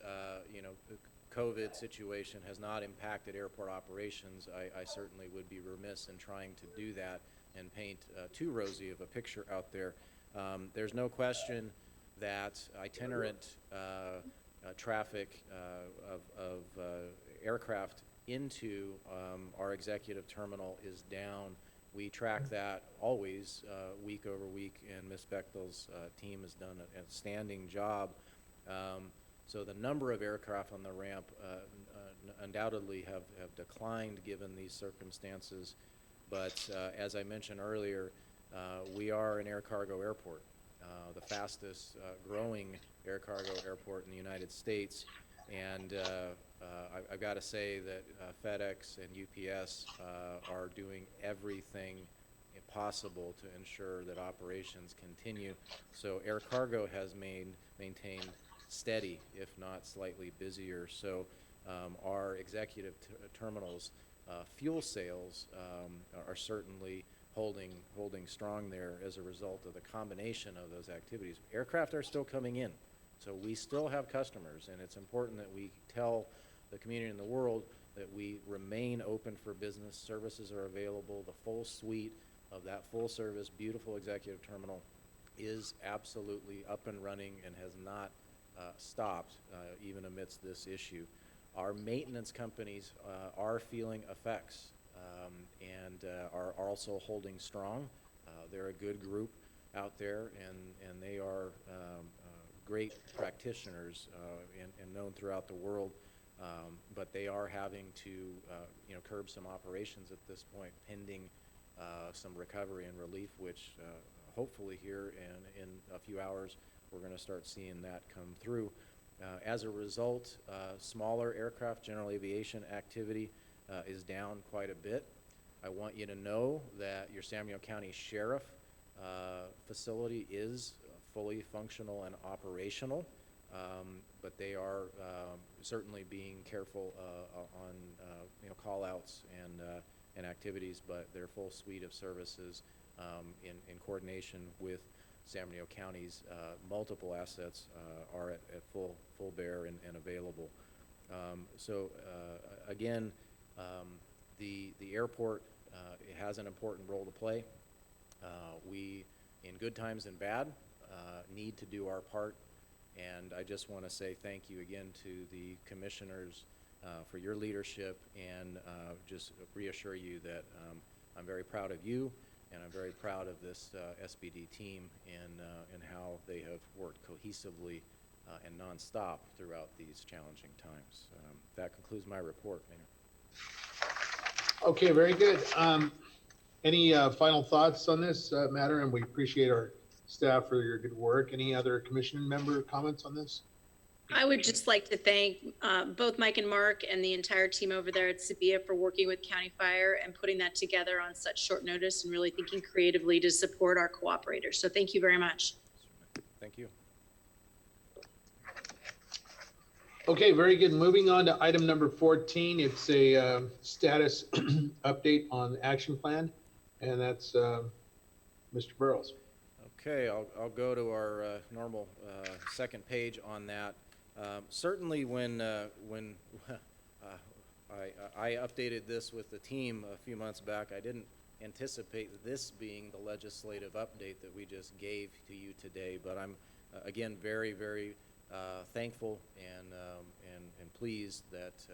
Speaker 8: COVID situation has not impacted airport operations, I certainly would be remiss in trying to do that and paint too rosy of a picture out there. There's no question that itinerant traffic of aircraft into our executive terminal is down. We track that always week over week, and Ms. Bechtel's team has done an outstanding job. So the number of aircraft on the ramp undoubtedly have declined given these circumstances. But as I mentioned earlier, we are an air cargo airport, the fastest growing air cargo airport in the United States. And I've got to say that FedEx and UPS are doing everything possible to ensure that operations continue. So air cargo has maintained steady, if not slightly busier. So our executive terminals fuel sales are certainly holding strong there as a result of the combination of those activities. Aircraft are still coming in. So we still have customers, and it's important that we tell the community in the world that we remain open for business. Services are available, the full suite of that full service, beautiful executive terminal is absolutely up and running and has not stopped even amidst this issue. Our maintenance companies are feeling effects and are also holding strong. They're a good group out there, and they are great practitioners and known throughout the world. But they are having to, curb some operations at this point, pending some recovery and relief, which hopefully here in a few hours we're going to start seeing that come through. As a result, smaller aircraft, general aviation activity is down quite a bit. I want you to know that your Samuel County Sheriff facility is fully functional and operational, but they are certainly being careful on call-outs and activities, but their full suite of services in coordination with San Bernardino County's multiple assets are at full bear and available. Again, the airport has an important role to play. We, in good times and bad, need to do our part, and I just want to say thank you again to the commissioners for your leadership, and just reassure you that I'm very proud of you, and I'm very proud of this SBD team and how they have worked cohesively and nonstop throughout these challenging times. That concludes my report, Mayor.
Speaker 1: Okay, very good. Any final thoughts on this matter? And we appreciate our staff for your good work. Any other commission member comments on this?
Speaker 4: I would just like to thank both Mike and Mark and the entire team over there at SBIAA for working with County Fire and putting that together on such short notice and really thinking creatively to support our cooperators. So thank you very much.
Speaker 8: Thank you.
Speaker 1: Okay, very good. Moving on to item number 14. It's a status update on the action plan, and that's Mr. Burrows.
Speaker 8: Okay, I'll go to our normal second page on that. Certainly when I updated this with the team a few months back, I didn't anticipate this being the legislative update that we just gave to you today, but I'm again very, very thankful and pleased that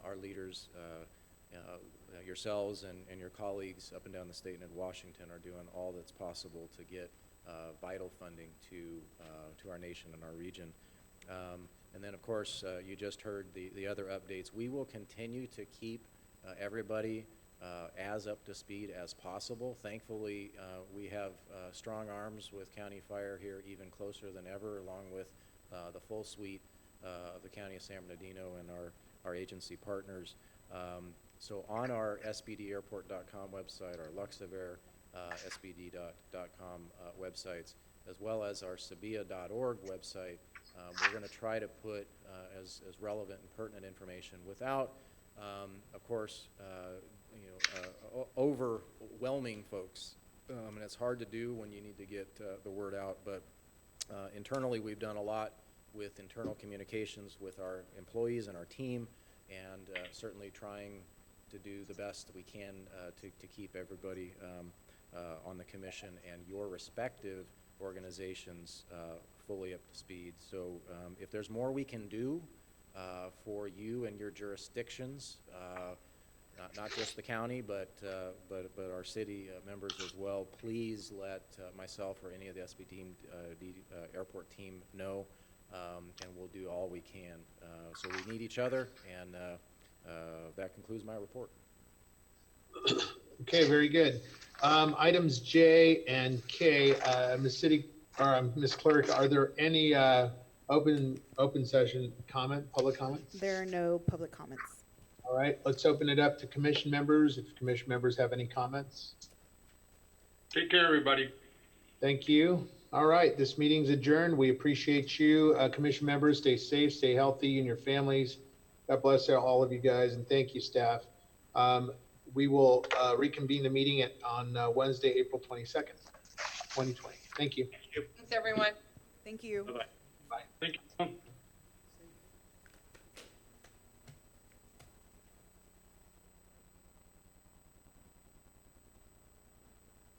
Speaker 8: our leaders, yourselves and your colleagues up and down the state and in Washington are doing all that's possible to get vital funding to our nation and our region. And then, of course, you just heard the other updates. We will continue to keep everybody as up to speed as possible. Thankfully, we have strong arms with County Fire here, even closer than ever, along with the full suite of the County of San Bernardino and our agency partners. So on our sbdairport.com website, our Luxair sbd.com websites, as well as our SBIAA.org website, we're going to try to put as relevant and pertinent information without, of course, overwhelming folks. And it's hard to do when you need to get the word out, but internally we've done a lot with internal communications with our employees and our team, and certainly trying to do the best we can to keep everybody on the commission and your respective organizations fully up to speed. So if there's more we can do for you and your jurisdictions, not just the county, but our city members as well, please let myself or any of the SBD airport team know, and we'll do all we can. So we need each other, and that concludes my report.
Speaker 1: Okay, very good. Items J and K, Ms. Clerk, are there any open session public comment?
Speaker 2: There are no public comments.
Speaker 1: All right, let's open it up to commission members. If commission members have any comments.
Speaker 9: Take care, everybody.
Speaker 1: Thank you. All right, this meeting's adjourned. We appreciate you. Commission members, stay safe, stay healthy, and your families. God bless all of you guys, and thank you, staff. We will reconvene the meeting on Wednesday, April 22nd, 2020. Thank you.
Speaker 15: Thanks, everyone.
Speaker 2: Thank you.
Speaker 3: Bye-bye.
Speaker 1: Bye.
Speaker 9: Thank you.